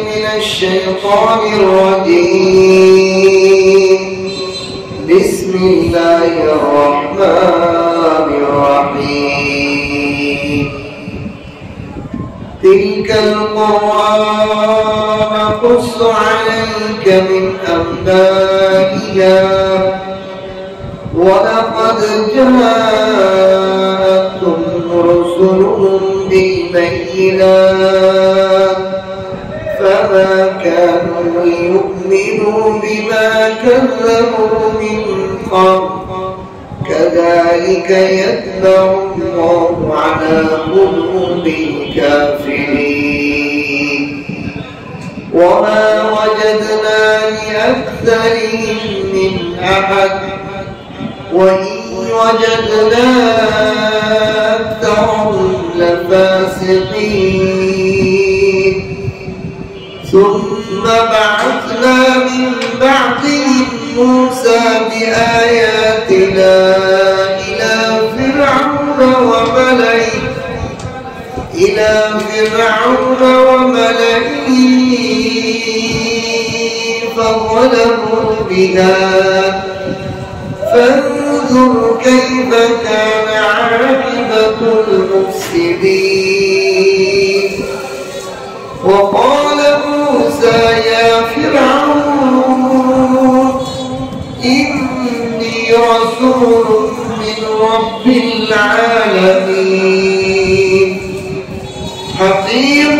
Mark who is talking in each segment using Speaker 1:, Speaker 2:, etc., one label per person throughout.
Speaker 1: من الشيطان الرجيم. بسم الله الرحمن الرحيم. تلك القرى نقص عليك من أنبائها ولقد جاءتهم رسلهم بالبينات فما كانوا ليؤمنوا بما كذبوا من قبل كذلك يتبع الله على قلوب الكافرين. وما وجدنا لأكثرهم من أحد وإن وجدنا أكثرهم لفاسقين. ثم بعثنا من بعدهم موسى بآياتنا إلى فرعون وملئه فظلموا بها فانظر كيف كان عاقبة المفسدين. وقال موسى يا فرعون إني رسول من رب العالمين حقيق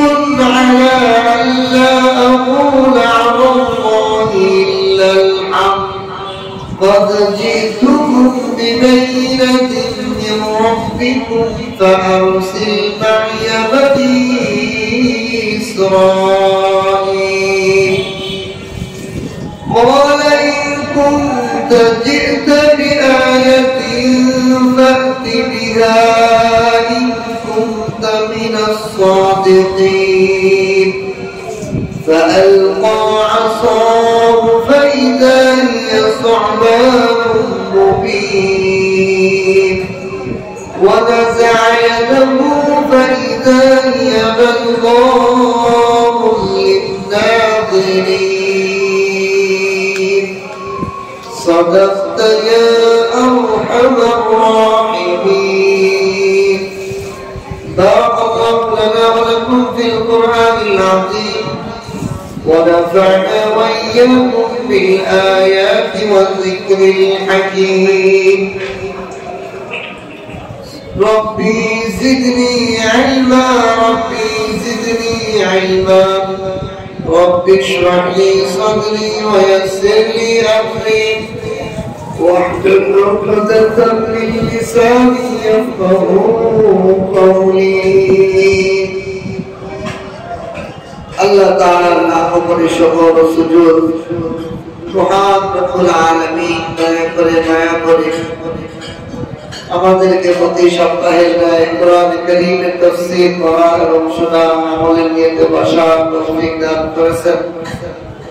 Speaker 1: على أن لا أقول على الله إلا الحق قد جئتكم ببينة من ربكم فأرسل معي بني إسرائيل. قال إن كنت جئت بآية فأت بها إن كنت من الصادقين. فألقى عصاه فإذا هي ثعبان مبين ونزع يده فإذا هي بيضاء للناظرين. صدقت يا أرحم الراحمين. بارك الله لنا ولكم في القرآن العظيم ونفعنا وإياكم بالآيات والذكر الحكيم. ربي زدني علما رب اشرح لي صدري ويسر لي أمري واحلل عقدة من لساني يفقهوا قولي. আল্লাহ তাআলার নাম উপরে সকল সুজুদ। মহান রব্বুল আলামিন দয়া করে মায়া করে আমাদেরকে প্রতি সপ্তাহের ন্যায় কোরআন কারীমের তাফসীর পড়া এবং শোনা আমলের নিয়তে বসার তৌফিক দান করেছেন।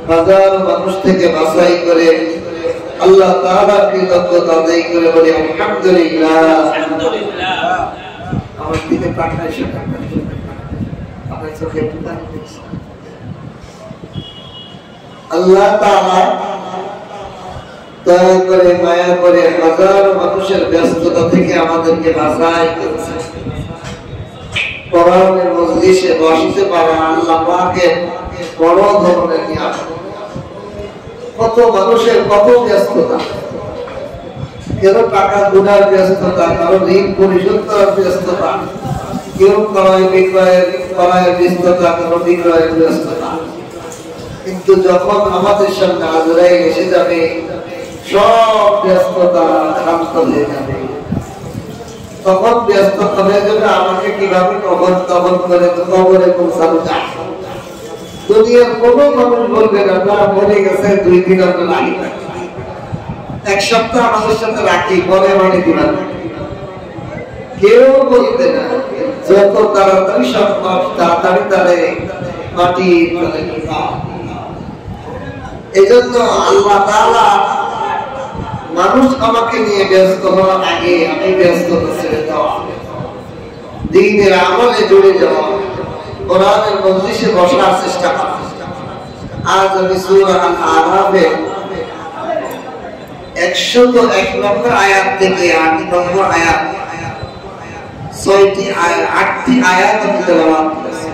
Speaker 1: হাজার মানুষ থেকে বাছাই করে আল্লাহ তাআলার কৃতজ্ঞতা আদায় করে বলি আলহামদুলিল্লাহ। আমার দিকে পাঠায় সেটা আপনার চোখে পানি দিচ্ছে। আল্লাহ তাআলা দয়া করে মায়া করে হাজার মানুষের ব্যস্ততা থেকে আমাদেরকে বাঁচাই করেছে। কোরআনের মজলিসে বসতে পারা আল্লাহ পাকের বড় ধরনের নিয়ামত। কত মানুষের কত ব্যস্ততা, কেউ টাকা গুনার ব্যস্ততা, কারো ঋণ পরিশোধ করার ব্যস্ততা, কেউ ক্রয় বিক্রয়ের ব্যস্ততা, কারো বিক্রয়ের ব্যস্ততা। কিন্তু যখন আমাদের সামনে আজরাইল এসে যাবে সব ব্যস্ততা শান্ত হয়ে যাবে। তখন ব্যস্ততা হয়ে যাবে আমাকে কিভাবে কবর করে কবরে পৌঁছানো যায়। দুনিয়ার কোনো মানুষ বলবে না না মরে গেছে 2 দিন আমরা লাগি, 1 সপ্তাহ আমাদের সাথে রাখি পরে মানে দিবেন, কেউ বলবে না। যত তাড়াতাড়ি সম্ভব তাড়াতাড়ি তারে মাটি ফেলে দিবা। এজন্য আল্লাহ তাআলা মানুষ আমাকে নিয়ে ব্যস্ত হওয়ার আগে আমি ব্যস্ততা ছেড়ে দেওয়া, দ্বীনের আমলে জড়ে যাওয়া, কোরআনের মজলিসে বসার চেষ্টা করা। আজ আমি সূরা আল-আরাফের 101 নম্বর আয়াত থেকে 8 নম্বর আয়াত 8টি আয়াত আমি তেলাওয়াত করেছি।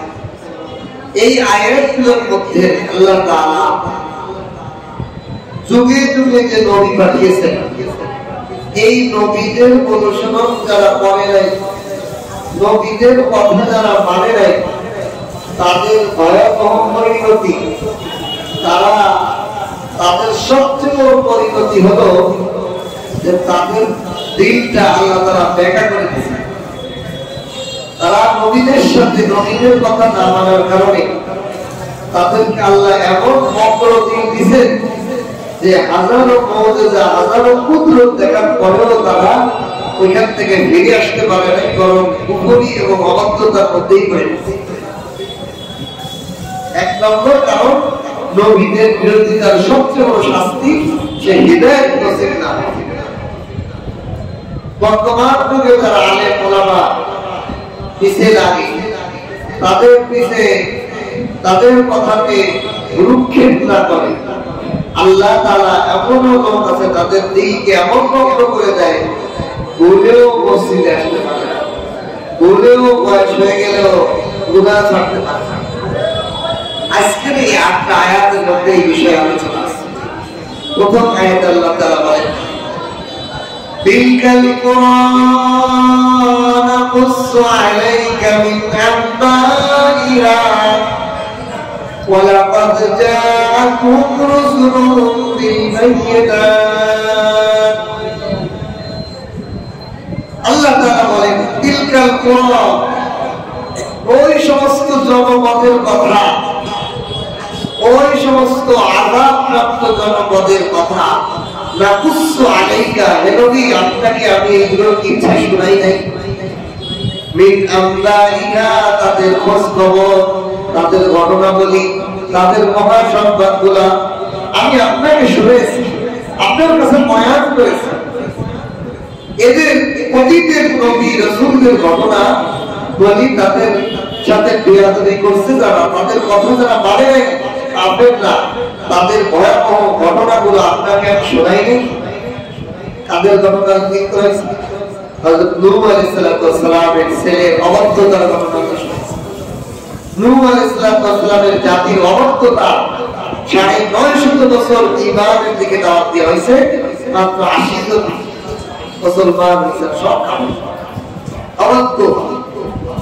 Speaker 1: এই আয়াতগুলোর মধ্যে আল্লাহ তাআলা যুগে যুগে যে নবী পাঠিয়েছেন, এই নবীদের অনুসরণ যারা করে নাই, নবীদের কথা যারা মানে নাই, তাদের ভয়াবহ পরিণতি, তাদের সবচেয়ে বড় পরিণতি হলো যে তাদের দিনটা আল্লাহ তাআলা ব্যাখ্যা করে দিয়েছে। তারা নবীদের সাথে নবীদের কথা না মানার কারণে তাদেরকে আল্লাহ এমন মকর দিন দিয়েছেন যে হাজারো মুজিজা, হাজারো কুদরত দেখার পরেও তারা ওইখান থেকে ফিরে আসতে পারে নাই, বরং কুফরি এবং অবাধ্যতার মধ্যেই পড়ে গেছে। এক নম্বর কারণ, নবীদের বিরোধিতার সবচেয়ে বড় শাস্তি সে হিদায়াত নসিব না। বর্তমান যুগে যারা আলেম ওলামা পিছে লাগে, তাদের কথাকে ভ্রুক্ষেপ না করে, আল্লাহ তাআলা এমন লোক আছে তাদের দিকে এমন ভক্ত করে দেয়, বলেও মসজিদে আসতে পারে না, বলেও বয়স হয়ে গেলেও গুনাহ ছাড়তে পারে না। আজকের এই 8টা আয়াতের মধ্যে এই বিষয়ে আলোচনা আছে। প্রথম আয়াতে আল্লাহ তাআলা বলেন, বিলকাল কুরআন নাকুসু আলাইকা মিন আনবাইহা ওয়া লাকাদ জাআকুম রুসুলুম বিল বায়িনাত। আল্লাহ তাআলা বলেন, বিলকাল কুরআন, ওই সমস্ত জনপদের কথা, ওই সমস্ত আযাবপ্রাপ্ত জনপদের কথা, নাকুসু আলাইকা, হে নবী আপনাকে আমি এইগুলোর ইচ্ছা শোনাই নাই, মিন আমলাইহা, তাদের খোঁজ খবর, তাদের ঘটনাবলী, তাদের মহাসংবাদগুলা আমি আপনাকে শুনেছি, আপনার কাছে বয়ান করেছি। এদের অতীতের নবী রাসূলদের ঘটনা বলি, তাদের সাথে বেয়াদবি করছে যারা, তাদের কথা যারা মানে নাই, কাফেররা, তাদের ভয়াবহ ঘটনাগুলো আপনাকে আমি শোনাইনি। তাদের ঘটনা লিখতে হয়েছে, হযরত নূহ আলাইহিস সালামের ছেলের অবাধ্যতার ঘটনা শুনেছি। নূহ আলাইহিস সালামের জাতির অবাধ্যতা, 950 বছর ঈমানের দিকে দাওয়াত দেওয়া হয়েছে, মাত্র 80 জন মুসলমান হয়েছে, সব অবাধ্য।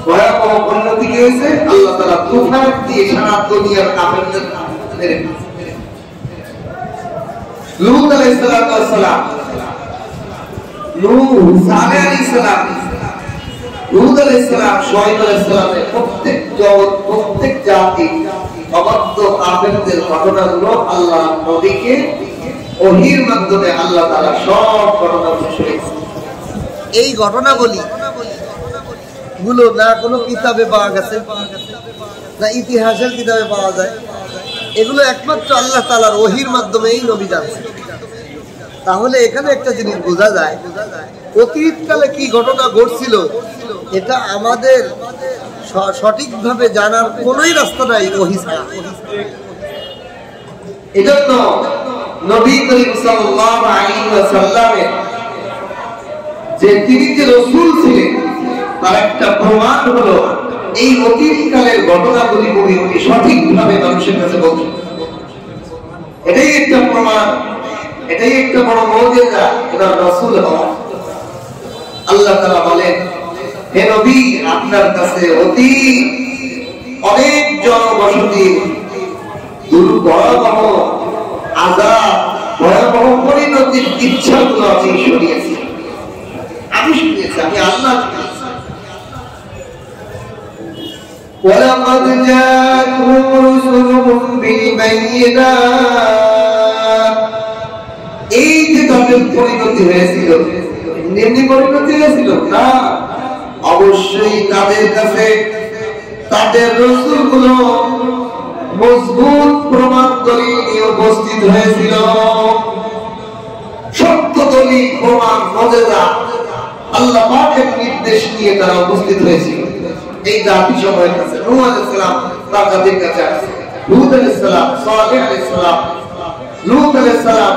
Speaker 1: ভয়াবহ পরিণতি কি হয়েছে? আল্লাহ তাআলা তুফান দিয়ে সারা দুনিয়ার কাফেরদের মেরে ফেলেছে। লূত আলাইহিস সালাম, নূহ, সালেহ আলাইহিস সালাম, হুদ আলাইহিস সালাম, শুআয়ব আলাইহিস সালামের প্রত্যেক জাতি অবাধ্য কাফেরদের ঘটনাগুলো আল্লাহ নবীকে ওহীর মাধ্যমে আল্লাহ তাআলা সব ঘটনা শুনিয়েছেন। এই ঘটনাবলী গুলো না কোনো কিতাবে পাওয়া গেছে, না ইতিহাসের কিতাবে পাওয়া যায়, এগুলো একমাত্র আল্লাহ তাআলার ওহীর মাধ্যমে এই নবী জানছেন। তাহলে এখানে একটা জিনিস বোঝা যায়, অতীতকালে কি ঘটনা ঘটছিল এটা আমাদের সঠিকভাবে জানার কোনোই রাস্তা নাই ওহী ছাড়া। এজন্য নবী করিম সাল্লাল্লাহু আলাইহি ওয়াসাল্লামের যে তিনি যে রাসূল ছিলেন, তার একটা প্রমাণ হলো এই অতীতকালের ঘটনাগুলি উনি সঠিকভাবে মানুষের কাছে বলছেন। এটাই একটা প্রমাণ, এটাই একটা বড় মুজিজা এটা রাসূল হওয়া। আল্লাহ তাআলা বলেন, হে নবী আপনার কাছে অনেক জনবসতি, ভয়াবহ আযাব, ভয়াবহ পরিণতির ইচ্ছাগুলো আমি শুনিয়েছি, আমি আল্লাহ। وَلَقَدْ جَاءَكُمْ رُسُلُهُم بِالْبَيِّنَاتِ, এই যে তাদের পরিণতি হয়েছিল, এমনি পরিণতি হয়েছিল না, অবশ্যই তাদের কাছে তাদের রাসূলগুলো মজবুত প্রমাণ দলিল নিয়ে উপস্থিত হয়েছিল, সত্য দলিল, প্রমাণ, মুজিজা, আল্লাহ পাকের নির্দেশ নিয়ে তারা উপস্থিত হয়েছিল। এই জাতি সময়ের কাছে নূহ আলাইহিস সালাম তার জাতির কাছে আসছে, হুদ আলাইহিস সালাম, সালেহ আলাইহিস সালাম, লূত আলাইহিস সালাম,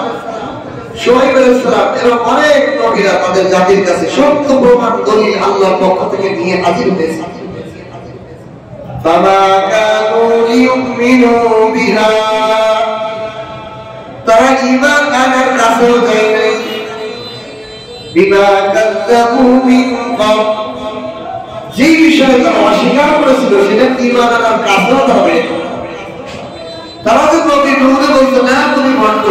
Speaker 1: শুআয়ব আলাইহিস সালাম এরকম অনেক নবীরা তাদের জাতির কাছে সত্য প্রমাণ দলিল আল্লাহর পক্ষ থেকে নিয়ে হাজির হয়েছে। ফামা কানু লিউমিনু বিহা, তারা ঈমান আনার কাছেও যায় নাই। বিমা কাযযাবু মিন ক্বাবল, যে বিষয়ে তারা অস্বীকার করেছিল সেটা ঈমান আনার কাছেও হবে। তারা যে নবী নূহে বলতো না তুমি ভণ্ড,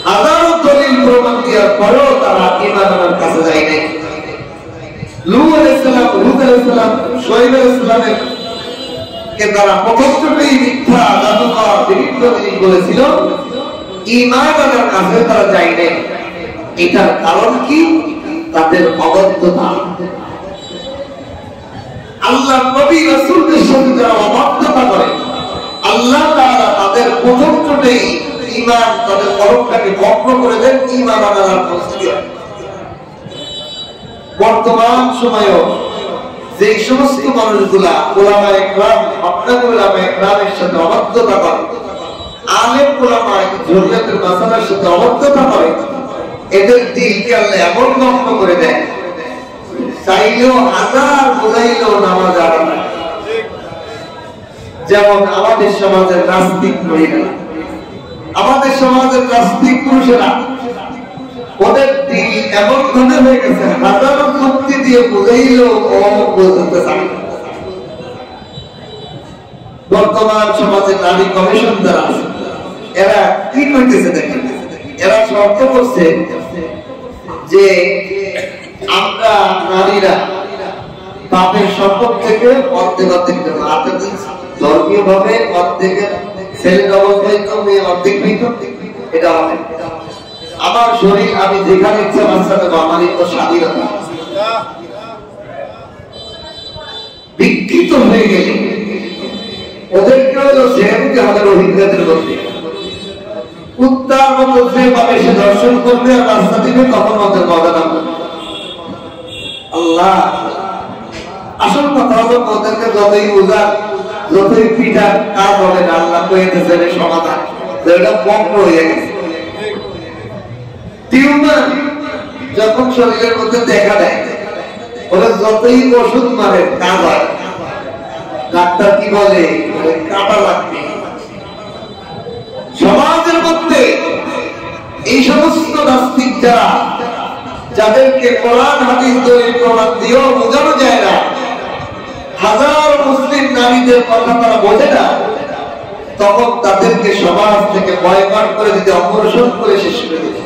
Speaker 1: হাজারো দলিল প্রমাণ দেওয়ার পরেও তারা ঈমান আনার কাছে যায় নাই। লূত আলাইহিস সালাম, হুদ আলাইহিস সালাম, শুআয়ব আলাইহিস সালামের কে তারা প্রথম থেকেই মিথ্যা, জাদুকর, বিভিন্ন জিনিস বলেছিল, ঈমান আনার কাছে তারা যায় নাই। এটার কারণ কি? তাদের অবদ্ধতা। আল্লাহ নবী রাসূলদের সাথে যারা অবদ্ধতা করে, আল্লাহ তাআলা তাদের প্রথম থেকেই ঈমান, তাদের কলবটাকে ভগ্ন করে দেন, ঈমান আনার প্রস্তুতি। বর্তমান সময়েও যে সমস্ত মানুষগুলা উলামায়ে কেরাম, আপনাদের উলামায়ে কেরামের সাথে অবদ্ধতা করে, আলেম উলামায়ে শরীয়তের মাসালার সাথে অবদ্ধতা করে, এদের দিলকে আল্লাহ এমন নষ্ট করে দেয়, চাইলেও হাজার বোঝাইলেও নামাজ আড়ে না। যেমন আমাদের সমাজের নাস্তিক মহিলা, আমাদের সমাজের নাস্তিক পুরুষেরা, ওদের দিল এমন ধরনের হয়ে গেছে, হাজারো যুক্তি দিয়ে বোঝাইলেও বোঝাতে চায় না। বর্তমান সমাজে নারী কমিশন যারা আছে, এরা কি করতেছে দেখেন, এরা শর্ত করছে যে আমরা নারীরা বাপের সম্পদ থেকে অর্ধেক অর্ধেক দেবো। ধর্মীয় ভাবে অর্ধেকের ছেলের অবস্থিত, মেয়ে অর্ধেক হইত, এটা হবে। আমার শরীর আমি যেখানে ইচ্ছা বাচ্চা দেবো, আমার তো স্বাধীনতা। বিকৃত হয়ে গেলে ওদেরকে হলো যেহেতু হবে রোহিঙ্গাদের মধ্যে, কুত্তার মতো যে পাবে সে দর্শন করবে আর রাস্তা দিবে, তখন ওদের বদনাম করবে। আল্লাহ, আসল কথা হলো ওদেরকে যতই উজার, যতই পিটার, কাজ হবে না। আল্লাহ কইতেছে সমাধান, এটা বন্ধ হয়ে গেছে। টিউমার যখন শরীরের মধ্যে দেখা দেয়, ওরা যতই ওষুধ মারে কাজ হয়। ডাক্তার কি বলে, কাটা লাগবে। সমাজের মধ্যে এই সমস্ত নাস্তিক যারা, যাদেরকে কোরআন হাদিস দলিল প্রমাণ দিয়েও বোঝানো যায় না, হাজার মুসলিম নারীদের কথা তারা বোঝে না, তখন তাদেরকে সমাজ থেকে বয়কট করে দিতে, অপসারণ করে শেষ করে দিতে,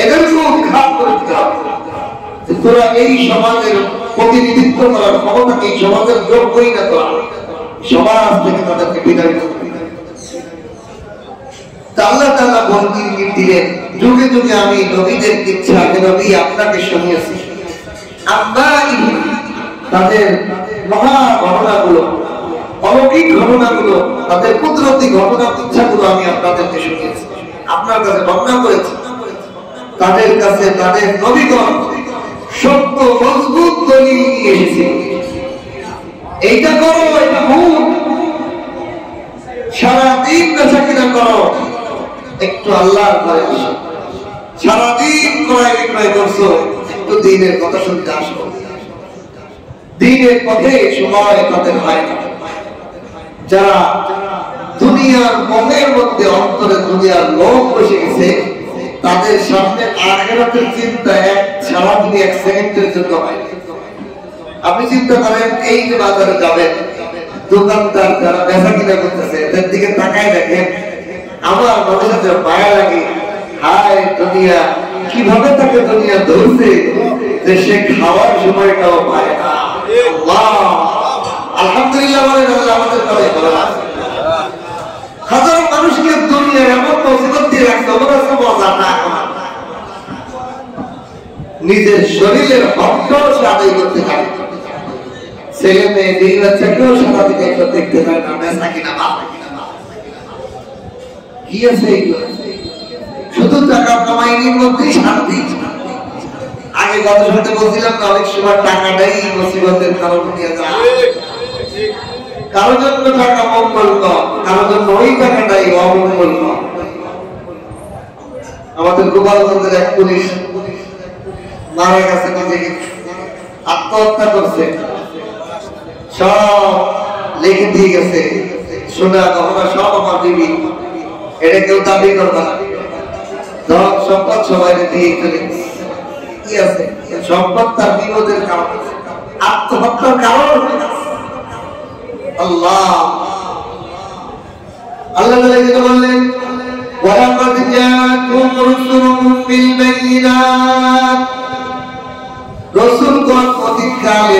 Speaker 1: এদেরকে উৎখাত করে দিতে হবে। তোরা এই সমাজের প্রতিনিধিত্ব করার ক্ষমতা, এই সমাজের যোগ্যই না, তোরা সমাজ থেকে তাদেরকে বিদায় করতে। আল্লাহ তাআলা বলতেন দিলেন, যুগে যুগে আমি নবীদের ইচ্ছা, আগে নবী আপনাকে শুনিয়েছি, তাদের মহা ঘটনাগুলো, অলৌকিক ঘটনাগুলো, তাদের কুদরতি ঘটনা ইচ্ছাগুলো আমি আপনাদেরকে শুনিয়েছি, আপনার কাছে বর্ণনা করেছি। তাদের কাছে তাদের নবীগণ সত্য মজবুত দলিল নিয়ে এসেছে, এইটা করো, এটা ভুল, সারাদিন বেচা কিনা করো, একটু আল্লাহর ভয় আসো, সারাদিন ক্রয় বিক্রয় করছো, একটু দিনের কথা শুনতে আসো। দিনের পথে সময় তাদের হয় না। যারা দুনিয়ার মোহের মধ্যে, অন্তরে দুনিয়ার লোভ বসে গেছে, তাদের সামনে আখিরাতের চিন্তা সারাদিন এক সেকেন্ডের জন্য হয়। আপনি চিন্তা করেন, এই যে বাজারে যাবেন, দোকানদার যারা বেচা কিনা করতেছে, এদের দিকে তাকায় দেখেন, আমার মনে হচ্ছে মায়া লাগে, হায় দুনিয়া কিভাবে তাকে দুনিয়া ধরছে যে সে খাওয়ার সময়টাও পায় না। আলহামদুলিল্লাহ বলেন, আল্লাহ আমাদের করে হাজারো মানুষকে দুনিয়া এমন মুসিবত দিয়ে রাখছে, মজা না, নিজের শরীরের হকটাও সে আদায় করতে পারে। ছেলে মেয়ে দুই বাচ্চাকেও সারাদিন একটা দেখতে পারে না, বেচা কিনা কি আছে, শুধু টাকা কামাইনির মধ্যেই শান্তি। আগে গত সপ্তাহে বলছিলাম না, অনেক সময় টাকাটাই মুসিবতের কারণ নিয়ে যায়। কারো জন্য টাকা মঙ্গল কম, কারো জন্য ওই টাকাটাই অমঙ্গল কম। আমাদের গোপালগঞ্জের এক পুলিশ মারা গেছে, নিজেকে আত্মহত্যা করছে, সব লিখে দিয়ে গেছে, সোনা গহনা সব আমার দিবি, এটা কেউ দাবি করবে না, ধন সম্পদ সবাই দিয়ে চলে কি আছে, সম্পদ তার বিপদের কারণ, আত্মহত্যার কারণ। আল্লাহ আল্লাহ যেটা বললেন, ওয়ালাকাদ জাআকুম রুসুলুম বিল বায়িনাত, রাসূলগণ অতীতকালে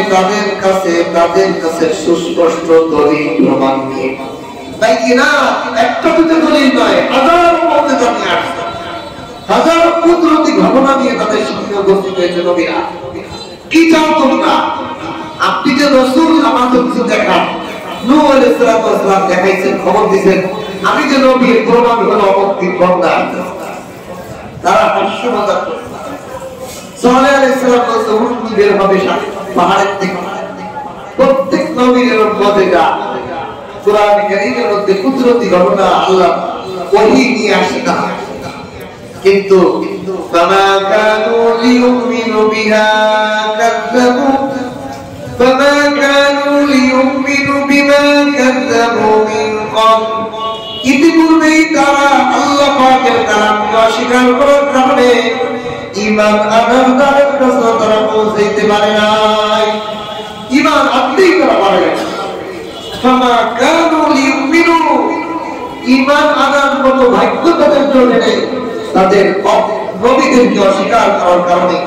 Speaker 1: তাদের কাছে সুস্পষ্ট দলিল প্রমাণ নিয়ে, বায়িনাত একটা দুটো দলিল নয়, হাজার মুআজিজা নিয়ে আসছে, হাজার কুদরতি ঘটনা নিয়ে তাদের সামনে উপস্থিত হয়েছে নবীরা। কি চাও তোমরা? আপনি যে রাসূল আমাদের কিছু দেখান, নূহ আলাইহিস সালাম দেখাইছেন, খবর দিয়েছেন, আমি যে নবী, প্রমাণ হলো অমুক্তির বন্দা। তারা হাস্য মজাক করছে। সালেহ আলাইহিস সালাম বলতে উঠনি বের হবে পাহাড়ের থেকে, প্রত্যেক নবীর মধ্যে যা কোরআন কারীমের মধ্যে কুদরতি ঘটনা আল্লাহ ওহী নিয়ে আসে না, কিন্তু ফামা কানু লিয়ুমিনু বিহা কাযযাবু, ফামা কানু লিয়ুমিনু বিমা কাযযাবু মিন ক্বাবল, ইতিপূর্বেই তারা আল্লাহ পাকের কালামকে অস্বীকার করার কারণে ঈমান আনার দ্বারের কাছে তারা পৌঁছাইতে পারে নাই, ঈমান আনতেই তারা পারে না। ফামা কানু লিয়ুমিনু, ঈমান আনার মতো ভাগ্য তাদের জন্য নেই, তাদের নবীদেরকে অস্বীকার করার কারণে,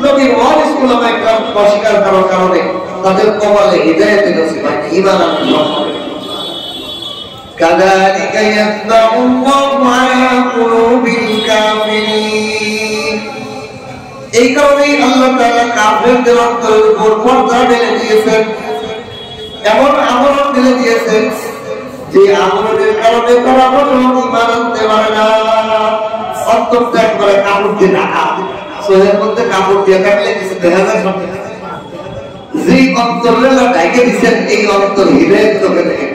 Speaker 1: নবীর ওয়ারিস উলামায়ে কেরামকে অস্বীকার করার কারণে তাদের কপালে হিদায়াতের নসিব হয়, ঈমান আনার সম্ভব। কাযালিকা ইয়াতবাউল্লাহু আলা কুলুবিল কাফিরিন, এই কারণেই আল্লাহ তাআলা কাফেরদের অন্তরের উপর পর্দা ঢেলে দিয়েছেন, এমন আমরণ ঢেলে দিয়েছেন যে আমরণের কারণে তারা ঈমান আনতে পারে না। অন্তরটা একবারে কাপড় দিয়ে ঢাকা, সোহের মধ্যে কাপড় দিয়ে থাকলে কিছু দেখা যায় না। যেই অন্তরে ঢাকে দিচ্ছেন, এই অন্তর হৃদয়ের চোখে দেখে,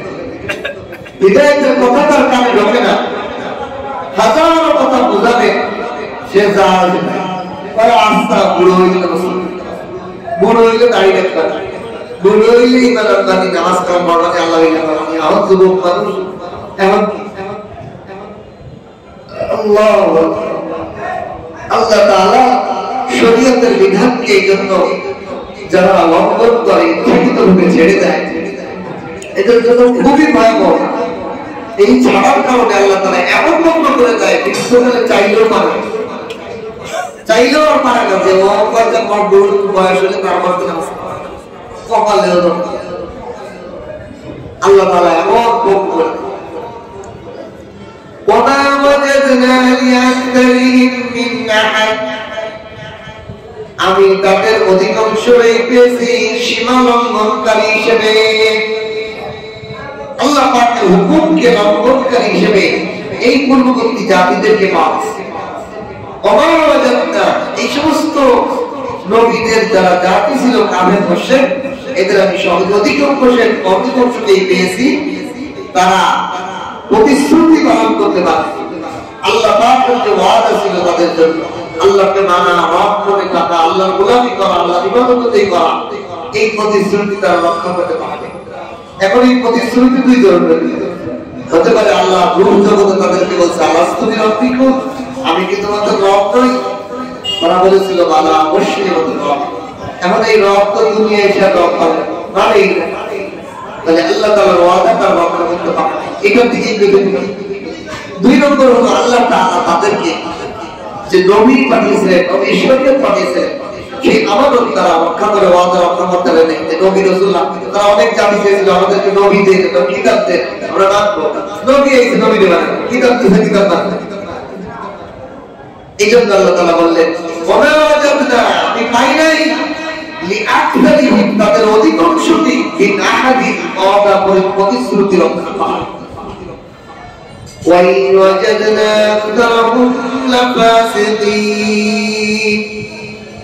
Speaker 1: হৃদয়ের কথা তার কানে ঢোকে না, হাজারো কথা বোঝাবে, সে যা আস্থা বুড়ো হইলে বুড়ো হইলে দাঁড়িয়ে রাখবে, বুড়ো হইলে ইমান আনবানি, নামাজ কালাম পড়বানি, আল্লাহ ইলাহি, এখন যুবক মানুষ এখন আল্লাহ তাআলা শরীয়তের বিধানকে এই জন্য যারা লঙ্ঘন করে, ইচ্ছাকৃতভাবে ছেড়ে দেয়, এদের জন্য খুবই ভয়াবহ। এই ছাড়ার কারণে আল্লাহ তাআলা এমন বন্ধ করে দেয়, বিশ্বকালে চাইলেও পারে, চাইলেও আর পারে না, যে বয়স হলে তার মধ্যে কপালেও আল্লাহ তাআলা এমন বন্ধ করে। وما وجدنا لأكثرهم من أحد, আমি তাদের অধিকাংশই পেয়েছি সীমা লঙ্ঘনকারী হিসেবে, আল্লাহ পাকের হুকুমকে লঙ্ঘনকারী হিসেবে এই পূর্ববর্তী জাতিদেরকে পাওয়া। وما وجدنا, এই সমস্ত নবীদের যারা জাতি ছিল কাফের মুশরিক, এদের আমি অধিকাংশকেই পেয়েছি তারা প্রতিশ্রুতি পালন করতে পারে, আল্লাহ পাকের যে ওয়াদা ছিল তাদের জন্য, আল্লাহকে মানা, রব করে থাকা, আল্লাহর গোলামি করা, আল্লাহর ইবাদতই করা, এই প্রতিশ্রুতি তারা রক্ষা করতে পারে। এখন এই প্রতিশ্রুতি দুই ধরনের হতে পারে। আল্লাহ রূহ জগতে তাদেরকে বলছে, আলাস্তু বিরাব্বিকুম, আমি কি তোমাদের রব নই? তারা বলেছিল, বালা, অবশ্যই আমাদের রব। এখন এই রব তো দুনিয়ায় এসে রব পাবে মানেই না, তাহলে আল্লাহ তাআলার ওয়াদা তার রক্ষা করতে পারে, এটার দিকেই বেশি। দুই নম্বর হলো আল্লাহ তাআলা তাদেরকে যে নবী পাঠিয়েছিলেন, নবী শরীয়ত পাঠিয়েছিলেন, সেই আমানত তারা রক্ষা করে, ওয়াদা রক্ষা করতে পারে। নবী রাসূলুল্লাহ তারা অনেক জাতি চেয়েছিল আমাদেরকে নবী দিয়ে, কিতাব দে, আমরা মানবো। নবী এসে নবী দেবে না, কিতাব দিতে, কিতাব মানবে। এই জন্য আল্লাহ তাআলা বললেন, ওমা ওয়াজাদনা, আমি পাই নাই লিআকসারিহিম, তাদের অধিকাংশই বিন আহাদিন, ওয়াদা প্রতিশ্রুতি রক্ষা করে। وَإِنْ وَجَدْنَا أَكْثَرَهُمْ لَفَاسِقِينَ,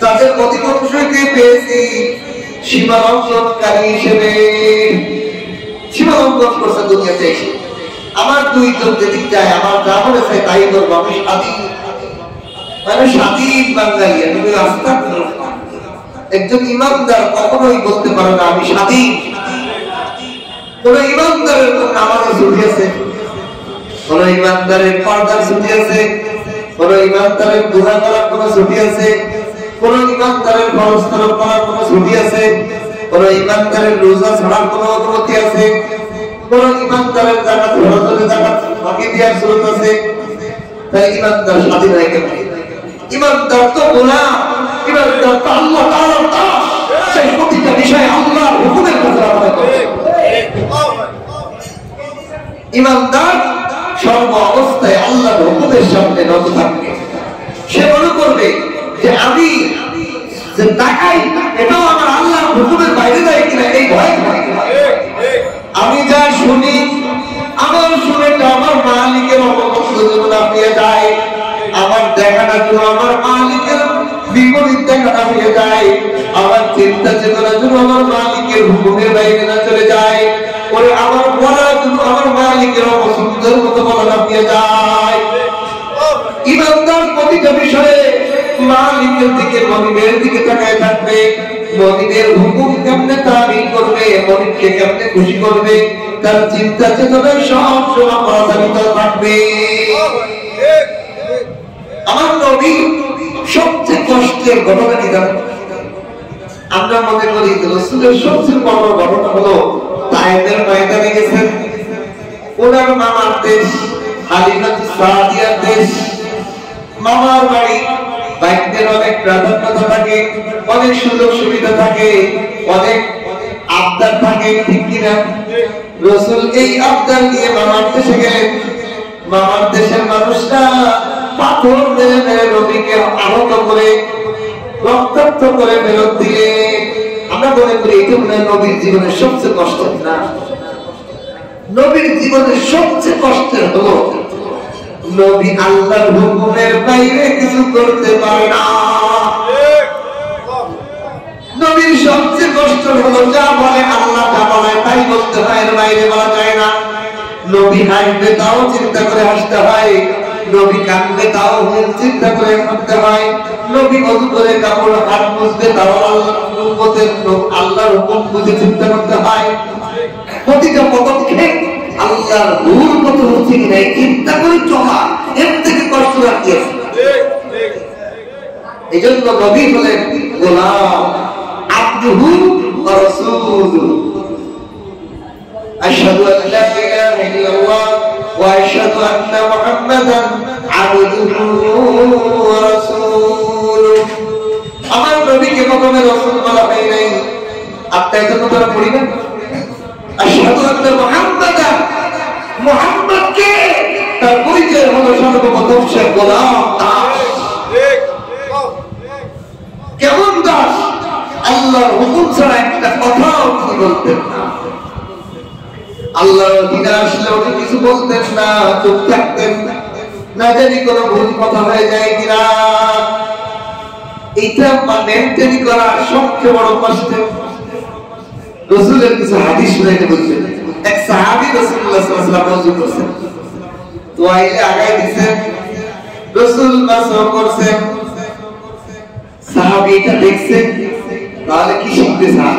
Speaker 1: তাদের অধিকাংশকে পেয়েছি সীমা লঙ্ঘনকারী হিসেবে। সীমা লঙ্ঘন করছে দুনিয়াতে এসে। আমার দুই চোখ যেদিক যায়, আমার যা মনে চাই তাই করবো, আমি স্বাধীন, মানে স্বাধীন বাঙালি। আমি আস্তাগফিরুল্লাহ। একজন ইমানদার কখনোই বলতে পারে না আমি স্বাধীন। কোন ইমানদারের কোন নামাজে ছুটি আছে, কোন ইমানদারের পর্দার ছুটি আছে, কোন ইমানদারের গুনাহ করার কোন ছুটি আছে, কোন ইমানদারের ফরজ তরক করার কোন ছুটি আছে, কোন ইমানদারের রোজা ছাড়ার কোন অনুমতি আছে, কোন ইমানদারের যাকাত ফরজ হলে যাকাত বাকি দেওয়ার সুযোগ আছে? তাই ইমানদার স্বাধীন হয়ে গেল। ইমানদার তো গোলাম, ইমানদার তো আল্লাহ তাআলার দাস। সেই প্রতিটা বিষয়ে আল্লাহর হুকুমের কথা আমাদের করতে। ইমানদার সর্ব অবস্থায় আল্লাহর হুকুমের সামনে নত থাকবে। সে মনে করবে যে আমি যে তাকাই এটাও আমার আল্লাহর হুকুমের বাইরে যায় কিনা, এই ভয় থাকে। আমি যা শুনি আমার শুনেটা আমার মালিকের অবগত না পেয়ে যায়, আমার দেখাটা যেন আমার মালিকের বিপরীত দেখাটা পেয়ে যায়, আমার চিন্তা চেতনা যেন আমার মালিকের হুকুমের বাইরে না চলে যায়, ওরে আমার বলা যেন আমার মালিকের অপছন্দের মতো বলা না পেয়ে যায়। ইমানদার প্রতিটা বিষয়ে মালিকের দিকে, মনিবের দিকে তাকায় থাকবে। মনিবের হুকুম কেমনে তামিল করবে, মনিবকে কেমনে খুশি করবে, তার চিন্তা চেতনা সব সময় প্রসারিত থাকবে। আমার নবী সবচেয়ে কষ্টের ঘটনা কি জানেন? আমরা মনে করি রাসূলের সবচেয়ে বড় ঘটনা হলো তায়েফের ময়দানে গেছেন। ওনার মামার দেশ হালিমাতুস সাদিয়ার দেশ, মামার বাড়ি, বাইকদের অনেক প্রাধান্যতা থাকে, অনেক সুযোগ সুবিধা থাকে, অনেক আবদার থাকে, ঠিক কিনা? রাসূল এই আবদার নিয়ে মামার দেশে গেলেন। মামার দেশের মানুষরা পাথর মেরে মেরে নবীকে আহত করে রক্তাক্ত করে ফেরত দিলে আমরা মনে করি এটা মনে হয় নবীর জীবনের সবচেয়ে কষ্টের। না, নবীর জীবনের সবচেয়ে কষ্টের হলো নবী আল্লাহর হুকুমের বাইরে কিছু করতে পারে না। নবীর সবচেয়ে কষ্ট হলো যা বলে আল্লাহ যা বলে তাই বলতে হয়, এর বাইরে বলা যায় না। নবী হাসবে তাও চিন্তা করে হাসতে হয়, নবী কাঁদবে তাও চিন্তা করে কাঁদতে হয়, নবী ওযু করে কাপড় হাত মুছবে তাও আল্লাহর হুকুম বুঝে চিন্তা করতে হয়। প্রতিটা পদক্ষেপে আল্লাহর হুকুম কত হচ্ছে কিনা চিন্তা করে চলা, এর থেকে কষ্ট লাগছে। এই জন্য নবী হলেন গোলাম, আব্দুহু ওয়া রাসূলুহু। আশহাদু আন লা ইলাহা ইল্লাল্লাহ ওয়া আশহাদু আন্না মুহাম্মাদান আবদুহু ওয়া রাসূলুহু। আমার নবীকে প্রথমে রাসূল বলা হয় নাই, আপনারা এটা কথা পড়ি না? আশহাদু আন্না মুহাম্মাদান, মুহাম্মদকে তার পরিচয় হলো সর্বপ্রথম সে গোলাম, দাস। কেমন দাস? আল্লাহর হুকুম ছাড়া একটা কথাও তিনি বলতেন না। আল্লাহর দিনে আসলে উনি কিছু বলতেন না, চুপ থাকতেন, না জানি কোনো ভুল কথা হয়ে যায় কিনা। এইটা মেনটেন করা সবচেয়ে বড় কষ্ট। রাসূলের কিছু হাদিস শুনাইতে বলছেন। এক সাহাবী রাসূলুল্লাহ সাল্লাল্লাহু আলাইহি ওয়াসাল্লাম ওযু করছেন, তোয়াইলে আগায় দিয়েছেন, রাসূল মাসও করছেন। সাহাবী এটা দেখছেন, তাহলে কি শিখতে চান?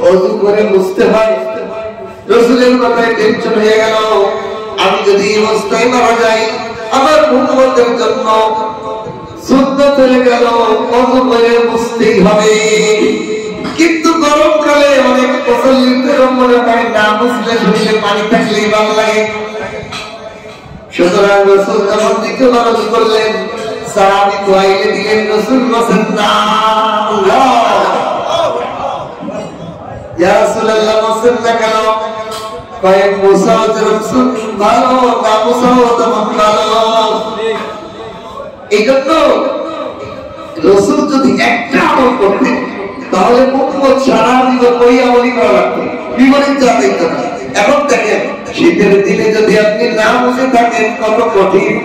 Speaker 1: ওযু করে মুছতে হয়। রাসূলের কথায় টেনশন হয়ে গেল, আমি যদি এই অবস্থায় মারা যাই আমার উম্মতের জন্য সুন্নাত হয়ে গেল, ওযু করে মুছতেই হবে। কিন্তু গরমকালে অনেক মুসল্লিদের মনে হয় না মুছলে শরীরে পানি থাকলেই ভালো লাগে। সুতরাং রাসূল যখন দ্বিতীয়বার ওযু করলেন, সাহাবী তোয়াইলে দিলেন, রাসূল বলেন না, ইয়া রাসূলুল্লাহ মুছলেন না কেন? কয়েক মুসাও রাসূল ভালো, না মুসাও তেমন ভালো। এই জন্য রাসূল যদি একটা আমল করতেন তাহলে উম্মত সারা জীবন ওই আমলই করা লাগতো, বিপরীত যাতে না। এখন দেখেন শীতের দিনে যদি আপনি না মুছে থাকেন কত কঠিন।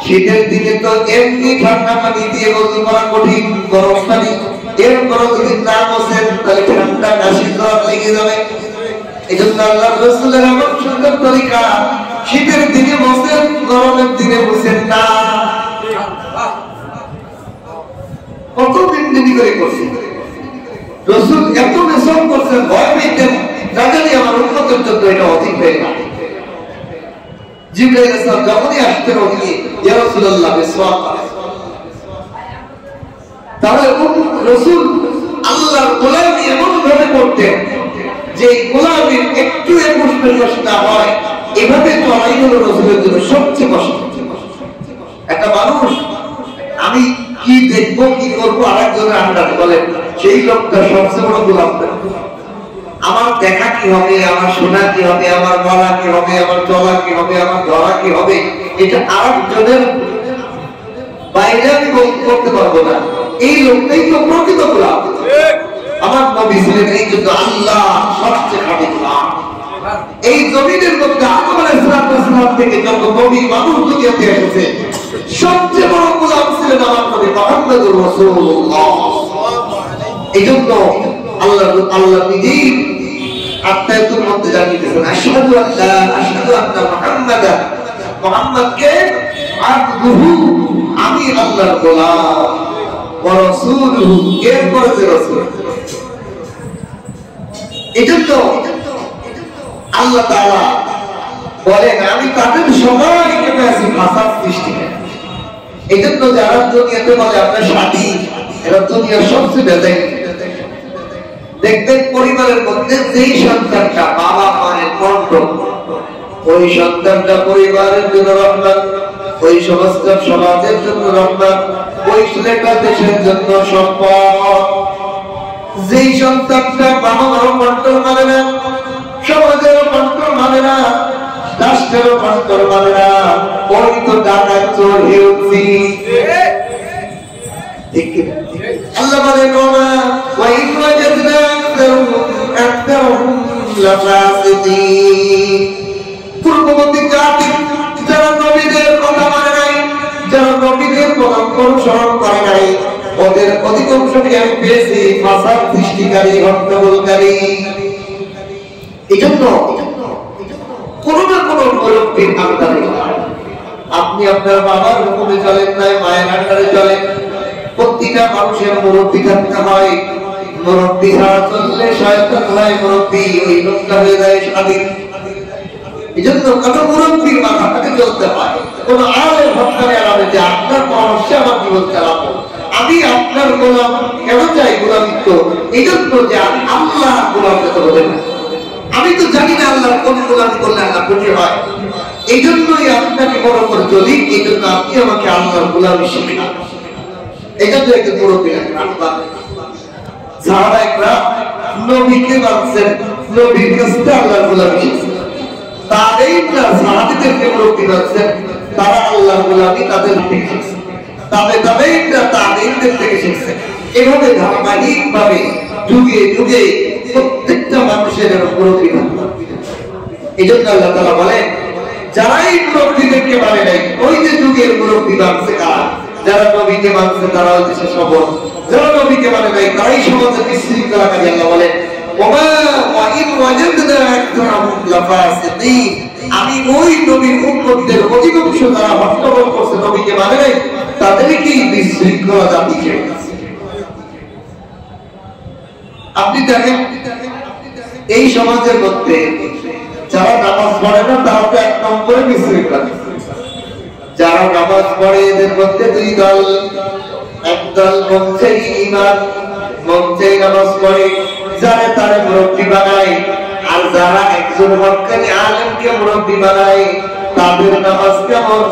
Speaker 1: শীতের দিনে তো এমনি ঠান্ডা পানি দিয়ে ওযু করা কঠিন, গরম পানি। এরপর যদি না মুছেন তাহলে ঠান্ডা কাশি জ্বর লেগে যাবে। এই জন্য আল্লাহ রাসূলের এমন সুন্দর তরিকা, শীতের দিনে বসেন, গরমের দিনে বসেন না। কত দিন করে করছেন রাসূল, এত মেসন করছেন, ভয় পেতেন না জানি আমার উম্মতের জন্য এটা অধিক হয়ে গেল। জিবরাইল আলাইহিস সালাম যখনই আসতেন ওদিকে, ইয়া রাসূলুল্লাহ বিসওয়াক, তাহলে রাসূল আল্লাহর গোলামি এমন ভাবে করতেন যে গোলামির একটু কষ্ট না হয়, এভাবে চলাই হলো রাসূলের জন্য সবচেয়ে কষ্ট। একটা মানুষ আমি কি দেখবো কি করবো আরেকজনের আন্ডারে বলেন, সেই লোকটা সবচেয়ে বড় গোলাম। আমার দেখা কি হবে, আমার শোনা কি হবে, আমার বলা কি হবে, আমার চলা কি হবে, আমার ধরা কি হবে, এটা আরেকজনের বাইরে আমি করতে পারবো না। এই লোকটাই তো প্রকৃত গোলাম। আমার নবী ছিলেন এই জন্য আল্লাহ সবচেয়ে খাঁটি গোলাম। এই জমিনের মধ্যে আদম আলাইহিস সালাম থেকে যত নবী মানুষ দুনিয়াতে এসেছে, সবচেয়ে বড় গোলাম ছিলেন আমার নবী মুহাম্মদুর রাসূলুল্লাহ। এই জন্য আল্লাহ নিজেই আত্মায়তুল মধ্যে জানিয়েছেন, আশহাদু আন্না মুহাম্মাদান, মুহাম্মদকে আবদুহু, আমি আল্লাহর গোলাম, ওয়া রাসূলুহু, এরপরে যে রাসূল। এজন্য আল্লাহ তাআলা বলেন আমি তাদের সবাইকে পেয়েছি ফাসাদ সৃষ্টি করে। এজন্য যারা দুনিয়াতে বলে আপনার স্বাধীন, এরা দুনিয়ার সবচেয়ে বেজায়। দেখবেন পরিবারের মধ্যে যেই সন্তানটা বাবা মায়ের কণ্ঠ, ওই সন্তানটা পরিবারের জন্য রহমত, ওই সমস্ত সমাজের জন্য রহমত, ওই ছেলেটা দেশের জন্য সম্পদ। যেই সন্তানটা বাবা মারও কন্ট্রোল মানে না, সমাজেরও কন্ট্রোল মানে না, রাষ্ট্রেরও কন্ট্রোল মানে না, ওই তো ডাকাত চোর হেউছি। আল্লাহ বলেন ওয়া ইন ওয়াজাদনা আকতারহুম লাফাসিদিন। পূর্ববর্তী জাতি যারা নবীদের কথা মানে নাই, যারা নবীদের কথা অনুসরণ করে নাই, ওদের অধিকাংশকে আমি পেয়েছি ফাসাদ সৃষ্টিকারী, হট্টগোলকারী। এই জন্য কোনো না কোনো মুরব্বির আন্ডারে, আপনি আপনার বাবার হুকুমে চলেন নাই, মায়ের আন্ডারে চলেন। প্রতিটা মানুষের মুরব্বি থাকতে হয়। মুরব্বি ছাড়া চললে শয়তান হয় মুরব্বি, ওই লোকটা হয়ে যায় স্বাধীন। এই জন্য কোনো মুরব্বির মাথাটাকে চলতে হয়। কোন আলের ভক্তারে আলাদা যে আপনার পরামর্শে আমার জীবন চালাবো, আমি আপনার গোলাম কেন চাই? গোলামিত্ব এই জন্য যে আমি আল্লাহ গোলাম যেতে বলে না, আমি তো জানি না আল্লাহ কোন গোলামি করলে আল্লাহ খুশি হয়। এই জন্যই আপনাকে বড় করে চলি, এই জন্য আপনি আমাকে আল্লাহর গোলামি শিখান। এই জন্য একটু মুরব্বী সাহাবায়ে নবীকে মানছেন, নবীর কাছে আল্লাহর গোলামি শিখছেন। তাবেঈনরা সাহাবীদেরকে মুরব্বী মানছেন, তারা আল্লাহর গোলামি তাদের থেকে শিখছেন। তাবেঈনরা তাবেঈনদের থেকে শিখছেন। এভাবে ধারাবাহিকভাবে যুগে যুগে প্রত্যেকটা মানুষের মুরব্বী থাকবে। এই জন্য আল্লাহ তাআলা বলেন যারাই মুরব্বীদেরকে মানে নাই, ওই যে যুগের মুরব্বী মানছে কারা? যারা নবীকে মানছে তারা হচ্ছে সফল, যারা নবীকে মানে নাই তারাই সমাজের বিশৃঙ্খলাকারী। আল্লাহ বলেন আমি ওই নবীর উম্মতদের অধিকাংশ যারা হট্টগোল করছে, নবীকে মানে নাই, তাদেরকে বিশৃঙ্খলা জাতি ছেড়ে গেছে। আপনি দেখেন এই সমাজের মধ্যে যারা নামাজ পড়ে না তারা তো এক নম্বরে বিশৃঙ্খলা। যারা নামাজ পড়ে এদের মধ্যে দুই দল, একদল মঞ্চে ইমান, মঞ্চে নামাজ পড়ে, যারা তারা মুরব্বী বানায়, আর যারা একজন হক্কানি আলেমকে মুরব্বী বানায় তাদের নামাজ কেমন?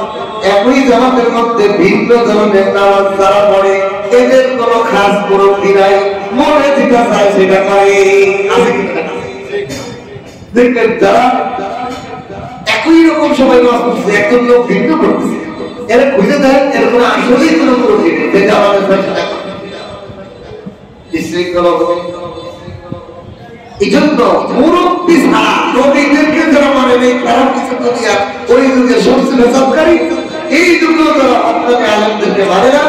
Speaker 1: একই জামাতের মধ্যে ভিন্ন ধরনের নামাজ যারা পড়ে, এদের কোনো খাস মুরব্বী নাই, মনে যেটা চায় সেটা করে। দেখবেন যারা একই রকম সবাই নামাজ পড়ছে, একজন লোক ভিন্ন করতেছে, এরা খুঁজে দেন এর কোনো আসলেই কোনো মুরব্বী নেই, যেটা আমাদের বিশৃঙ্খলা হবে। এই জন্য মুরব্বী ছাড়া নবীদেরকে যারা মানে নেই, তারা কিছু দুনিয়া ওই যুগের সবচেয়ে বেসাবকারী। এই যুগেও যারা আপনাকে আলেমদেরকে মানে না,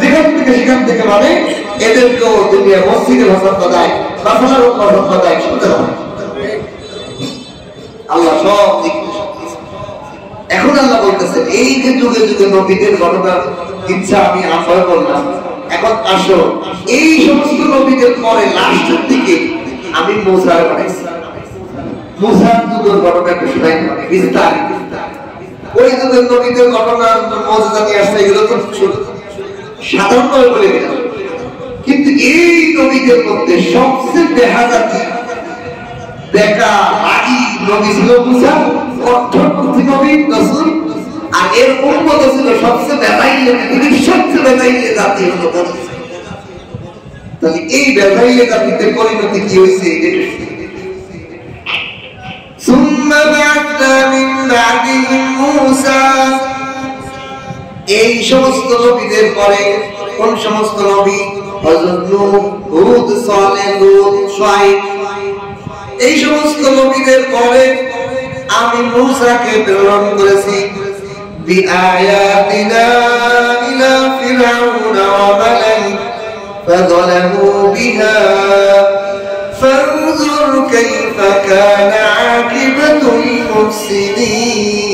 Speaker 1: যেখান থেকে সেখান থেকে মানে, এদেরকেও দুনিয়া মসজিদের ভাষা দেয়, বাসার ভাষা দেয়, শুনতে হবে। আল্লাহ সব দেখতে। এখন আল্লাহ বলতেছেন এই যে যুগে যুগে নবীদের ঘটনার ইচ্ছা আমি আশয় করলাম, এখন আসো এই সমস্ত নবীদের পরে লাস্টের দিকে আমি মুসার বানাইছি। মুসার যুগের ঘটনাটা শুনাই হবে বিস্তারিত। ওই যুগের নবীদের ঘটনার মর্যাদা নিয়ে আসছে, এগুলো তো সাধারণভাবে বলে দিলাম। কিন্তু এই নবীদের মধ্যে সবচেয়ে দেহাজাতি দেখা আদি নবী ছিল মুসা, অর্থনৈতিক নবী রাসূল, আর এর উম্মত ছিল সবচেয়ে বেজাইলে, পৃথিবীর সবচেয়ে বেজাইলে জাতি হলো মুসা। তাহলে এই বেজাইলে জাতিতে পরিণতি কি হয়েছে? সুম্মা বা'আথনা মিন বা'দিহিম মূসা, এই সমস্ত নবীদের পরে কোন সমস্ত নবী? হযরত নূহ, হুদ, সালেহ, লূত, শুআয়ব, এই সমস্ত নবীদের পরে আমি মূসাকে প্রেরণ করেছি বিআয়াতিনা ইলা ফিরআউনা ওয়া মালাইহি ফাযালামু বিহা ফানজুর কাইফা কানা আকিবাতুল মুফসিদিন।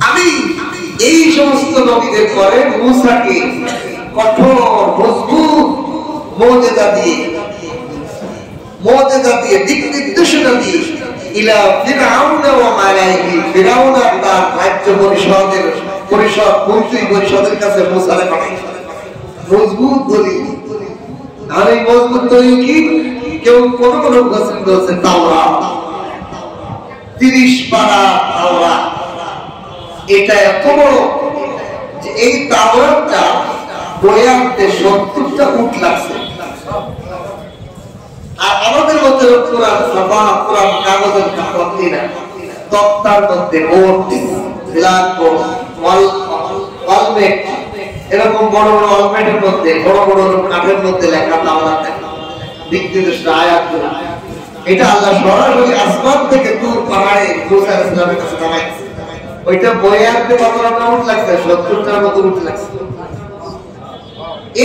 Speaker 1: আমি এই সমস্ত নবীদের পরে মূসাকে কঠোর মজবুত মুজিজা দিয়ে দিক নির্দেশনা দিয়ে ইলা ফিরআউনা ওয়া মালাইহি, ফিরআউন আর তার রাজ্য মন্ত্রী পরিষদের কাছে মূসাকে পাঠাইছে মজবুত বলি। আর এই মজবুত তৈরি কি? কেউ কোন পছন্দ হচ্ছে তাওরাত, 30 পারা তাওরাত। এটা এত বড় যে এই তাওরাতটা বয়ে আনতে 70টা উট লাগছে। আর আমাদের মধ্যে কোরআন ছাপা, কোরআন কাগজের কাগজই না, তক্তার মধ্যে বোর্ড, ব্ল্যাকবোর্ড, ওয়ালমেট, এরকম বড় বড় ওয়ালমেটের মধ্যে বড় বড় কাঠের মধ্যে লেখা তাওরাত, দিক নির্দেশনা, আয়াতগুলো। এটা আল্লাহ সরাসরি আসমান থেকে দূর পাহাড়ে মূসা আলাইহিস সালামের কাছে নামাইছে। ওইটা বয়ে আনতে কতটা উট লাগছে? 70টার মতো উট লাগছে।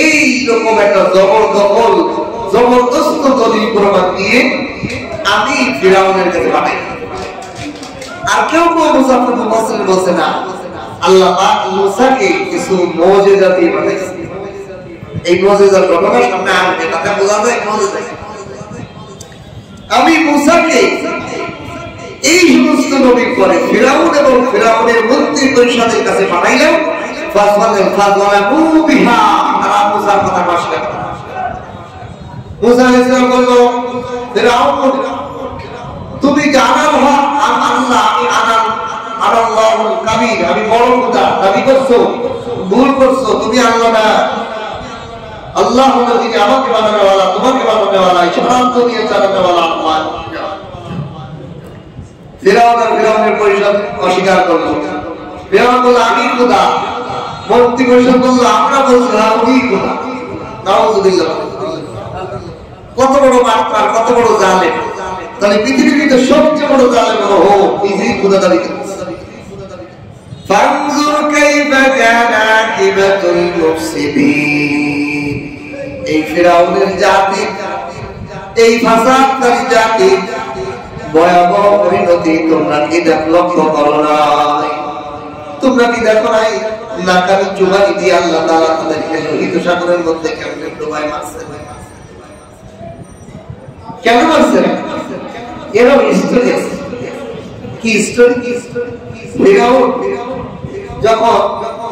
Speaker 1: এই রকম একটা জবরদস্ত দলিল প্রমাণ দিয়ে আমি ফিরআউনের কাছে পাঠাই। আর কেউ মুসাফির মুফাসসির বলছে না, আল্লাহ পাক মুসাকে কিছু মুজিজা দিয়ে পাঠাইছে। এই মুজিজার ঘটনা সামনে আসবে, তাতে বোঝা যায় মুজিজা। আমি মুসাকে এই সমস্ত নবীর পরে ফিরআউন এবং ফিরআউনের মন্ত্রী পরিষদের কাছে পাঠাইলাম। ফাযলামু বিহা, তারা মুসার কথা অস্বীকার করে। মুসা আলাইহিস সালাম বলল, ফিরআউন তুমি জানার হক আল্লাহ, আমি আল্লাহুল কাবীর, আমি বড় খোদা দাবি করছো, ভুল করছো। তুমি আল্লাহ না, আল্লাহ হলো যিনি আমাকে বানানো ওয়ালা, তোমাকে বানানো ওয়ালা, সিদ্ধান্ত নিয়ে চালানো ওয়ালা আল্লাহ। ফিরআউন আর ফিরআউনের পরিষদ অস্বীকার করলো। ফিরআউন বলল আমি খোদা, মন্ত্রী পরিষদ বলল আমরা বলছি আমি খোদা। নাউযুবিল্লাহ। কত বড় মারপার, কত বড় জালেম! তাহলে পৃথিবীতে সবচেয়ে বড় জালেম হলো নিজেই খোদা দাবি করছে। ফানজুর কাইফা কানা আকিবাতুল মুফসিদিন। এই ফিরআউনের জাতি, এই ফাসাদকারী জাতি ভয়াবহ পরিণতি তোমরা কি লক্ষ্য করো নাই? তোমরা কি দেখো নাই নাকানি চুবানি দিয়ে আল্লাহ তাআলা তাদেরকে লোহিত সাগরের মধ্যে কেমনে ডুবাই মারছে? কেন মারছে? এর হিস্টোরি আছে। কি হিস্টোরি? ফিরআউন যখন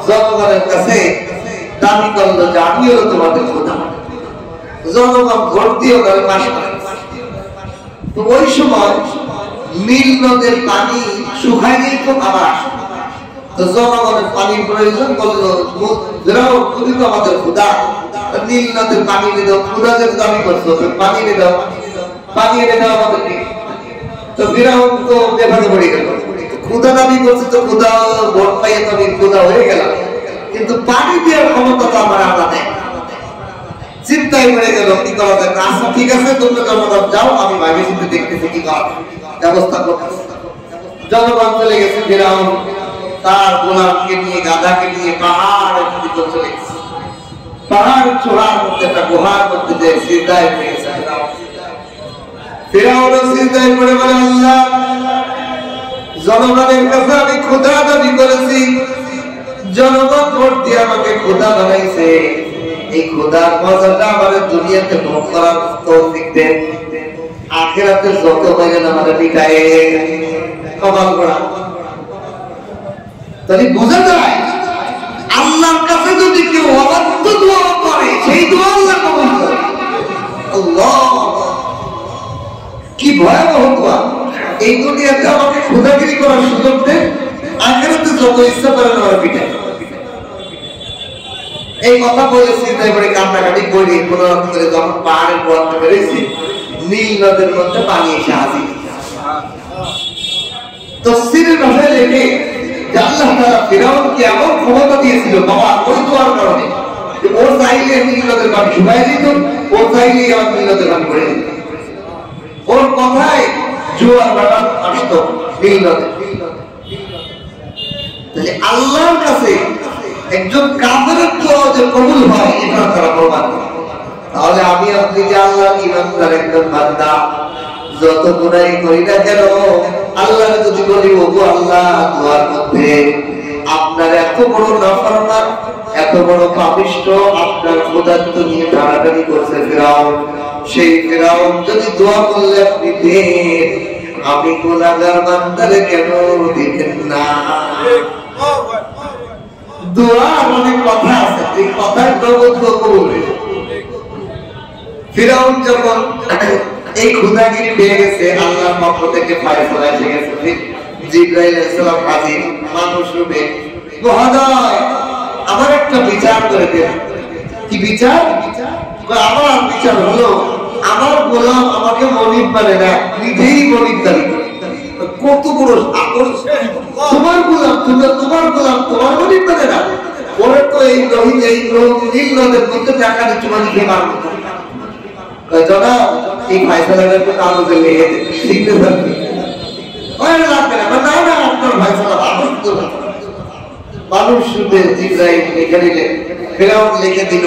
Speaker 1: জনগণের কাছে দাবি করলো যে আমি হলো তোমাদের খোদা, জনগণ ভোট দিয়ে ওখানে পাশ করে। তো ওই সময় নীল নদের পানি শুকায় গিয়ে তো আবার, তো জনগণের পানির প্রয়োজন করলো, তুমি তো আমাদের খোদা, নীল নদের পানি এনে দাও। খোদা যে দাবি করছো, পানি এনে দাও, পানি এনে দাও আমাদেরকে। তো ফিরআউন তো বেভাগে পড়ে গেল। খোদা দাবি করছে, তো খোদা ভোট পাইয়ে তো আমি খোদা হয়ে গেলাম, কিন্তু পানি দেওয়ার ক্ষমতা তো আমার আল্লাহ দেয়। চিন্তায় পড়ে গেল কি করা যায়। আচ্ছা ঠিক আছে, তোমরা জনগণ যাও, আমি ভাবি চিন্তা দেখতেছি কি করা ব্যবস্থা করতে। জনগণ চলে গেছে। ফিরআউন তার গোলামকে নিয়ে, গাধাকে নিয়ে পাহাড়ের ভিতর চলে গেছে। পাহাড় চূড়ার মধ্যে একটা গুহার মধ্যে যে সিজদায় হয়ে গেছে। ফিরাউন সিজদায় পড়ে বলে, আল্লাহ, জনগণের কাছে আমি খোদা দাবি করেছি, জনগণ ভোট দিয়ে আমাকে খোদা বানাইছে, এই খোদার মজাটা আমার দুনিয়াতে ভোগ করার তৌফিক দেন, আখিরাতে যত হইলেন আমার পিটায়ে কমাল করা। তাহলে বোঝা যায় আল্লাহর কাছে যদি কেউ অবাধ্য দোয়া করে সেই দোয়া আল্লাহ কবুল করে। আল্লাহ, কি ভয়াবহ দোয়া! এই দুনিয়াতে আমাকে খোদাগিরি করার সুযোগ দেন, আখিরাতে যত ইচ্ছা করেন আমার পিটায়। এই কথা বলেছি তাই বলে কান্নাকাটি করি কোন রকম করে যখন পাহাড়ের পথ বেরিয়েছি নীল নদের মধ্যে পানি এসে হাজির। তাফসীরের ভাষায় লেখে যে আল্লাহ তাআলা ফিরাউনকে এমন ক্ষমতা দিয়েছিল বাবা ওই দোয়ার কারণে যে ওর চাইলে নীল নদের পানি শুকায় দিত, ওর চাইলে আমার নীল নদের পানি পড়ে দিত, ওর কথায় জোয়ার ভাটা আসতো নীল নদে। তাহলে আল্লাহর কাছে একজন কাফেরের দোয়া যে কবুল হয় এটা তারা প্রমাণ করে। তাহলে আমি আপনি যে আল্লাহর ইমানদার একজন বান্দা, যত গুনাহ করি না কেন আল্লাহকে যদি বলি ওগো আল্লাহ দোয়ার মধ্যে আপনার এত বড় নাফরমান, এত বড় পাপিষ্ঠ আপনার খোদাত্ব নিয়ে টানাটানি করছে ফিরাউন, সেই ফিরাউন যদি দোয়া করলে আপনি দেন, আমি গুনাহগার বান্দারে কেন দিবেন না? দোয়ার অনেক কথা আছে, এই কথার প্রবন্ধ কবুল। ফিরাউন যখন এই খোদাগিরি পেয়ে গেছে আল্লাহর পক্ষ থেকে ফয়সালা এসে গেছে, জিবরাইল আলাইহিস সালাম হাজির মানুষ রূপে, মহোদয় আমার একটা বিচার করে দেন। কি বিচার? আমার বিচার হলো আমার গোলাম আমাকে মনিব মানে না, নিজেই মনিব দাবি করে। কত বড় তোমার গোলাম, তোমার গোলাম তোমার মনিব মানে না? ওরা তো এই নীল নদের মধ্যে টাকা নিচু মানি খেয়ে মারবো। এই ফয়সালাটা একটু কাগজে লিখে দেন, লিখতে পারবি লাগবে না, না না আপনার ফয়সালা মানুষ রূপে জিবরাইল লিখে দিলেন। ফিরাউন লিখে দিল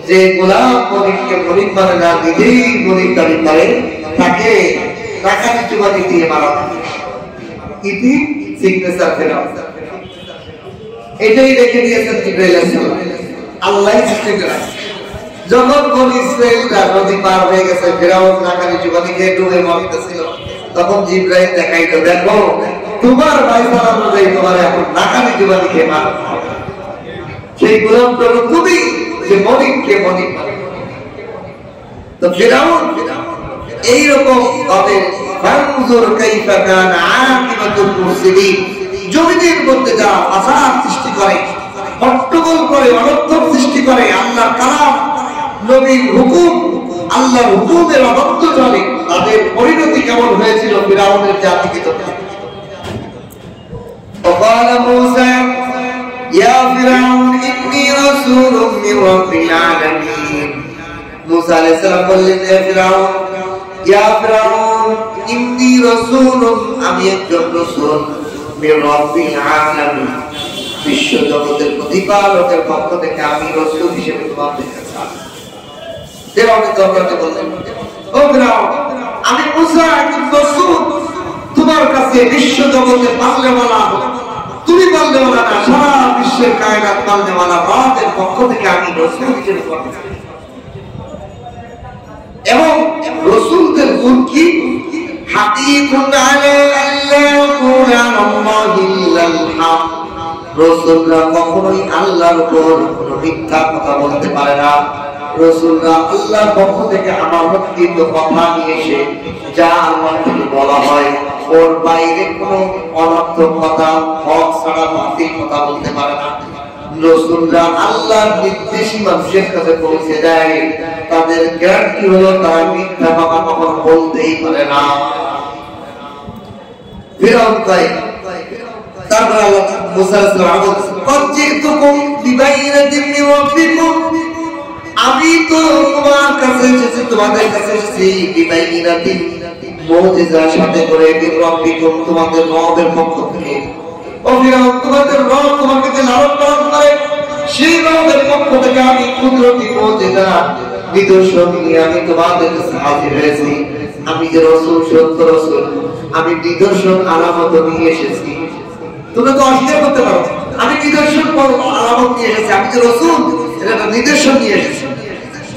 Speaker 1: যে গোলাম মনিবকে মনিব মানে না, নিজেই মনিব দাবি করে, তাকে টাকা নিচু মানি দিয়ে মারা। ইতি সিগনেচার ফিরাউন। এটাই রেখে দিয়েছেন জিবরাইল আলাইহিস সালাম। আল্লাহ সৃষ্টি করেন। যখন বনি ইসরাঈলরা নদী পার হয়ে গেছে, ফিরাউন টাকা নিচু মানি খেয়ে ডুবে মরতেছিল, তখন জিবরাইল দেখাইলো, দেখো তোমার ফয়সালা অনুযায়ী তোমার এখন টাকা নিচু মানি খেয়ে মারা। সেই গোলাম প্রভু তুমি যে মনিবকে মনিব। তো ফিরাউন এইরকম ভাবে ফানজুর কাইফা কানা আকিবাতুল মুফসিদিন, জমিনের মধ্যে যারা ফাসাদ সৃষ্টি করে, হট্টগোল করে, অনর্থক সৃষ্টি করে, আল্লাহর কালাম নবীর হুকুম আল্লাহর হুকুমের অবাধ্য চলে, তাদের পরিণতি কেমন হয়েছিল ফিরাউনের জাতিকে। وقال موسى يا فرعون إني رسول من رب العالمين। موسى عليه السلام বললেন, হে ফিরাউন, ইয়া ফিরাউন ইন্নী রাসূলুন, আমি একজন রাসূল, মির রাব্বিল আলামিন, বিশ্ব জগতের প্রতিপালকের পক্ষ থেকে আমি রাসূল হিসেবে তোমাদের কাছে আসছি। ফিরাউনের দরবারে বললেন, ও ফিরাউন, আমি মুসা একজন রাসূল, তোমার কাছে বিশ্ব জগতের পালনেওয়ালা, তুমি পালনেওয়ালা না, সারা বিশ্বের কায়নাত পালনেওয়ালা রবের পক্ষ থেকে আমি রাসূল হিসেবে তোমাদের কাছে। এবং রাসূলদের গুণ কি? হাকিকুন আলা আল্লা ইয়াকুনা আল্লাহু ইল্লাল হক। রাসূলরা কখনোই আল্লাহর উপর কোনো মিথ্যা কথা বলতে পারে না। রাসূলরা আল্লাহর পক্ষ থেকে আমানতকৃত কথা নিয়ে এসে যা আল্লাহ থেকে বলা হয় ওর বাইরে কোনো অনর্থক কথা, হক ছাড়া বাতিল কথা বলতে পারে না। রাসূলরা আল্লাহর নির্দেশই মানুষের কাছে পৌঁছে দেয়, তাদের গ্যারান্টি হলো তারা মিথ্যা কথা কখনো বলতেই পারে না। ফিরাউন কয়, তারপর আল্লাহ মুসা আলাইহিস সালাম বলেন, "কদ জিতুকুম বিবাইনাতিন মিন রাব্বিকুম", আমি তো তোমার কাছে এসেছি, তোমাদের কাছে এসেছি বিবাইনাতিন, মুজিজার সাথে করে, মিন রাব্বিকুম, তোমাদের রবের পক্ষ থেকে। ও ফিরাউন, তোমাদের রব তোমাকে যে লালন পালন করে সেই রবের পক্ষ থেকে আমি কুদরতি মুজিজা নিদর্শন নিয়ে আমি তোমাদের কাছে হাজির হয়েছি। আমি যে রাসূল সত্য রাসূল, আমি নিদর্শন আলামত নিয়ে এসেছি। তোমরা তো অস্বীকার করতে পারো, আমি নিদর্শন আলামত নিয়ে এসেছি, আমি যে রাসূল এটা নিদর্শন নিয়ে এসেছি।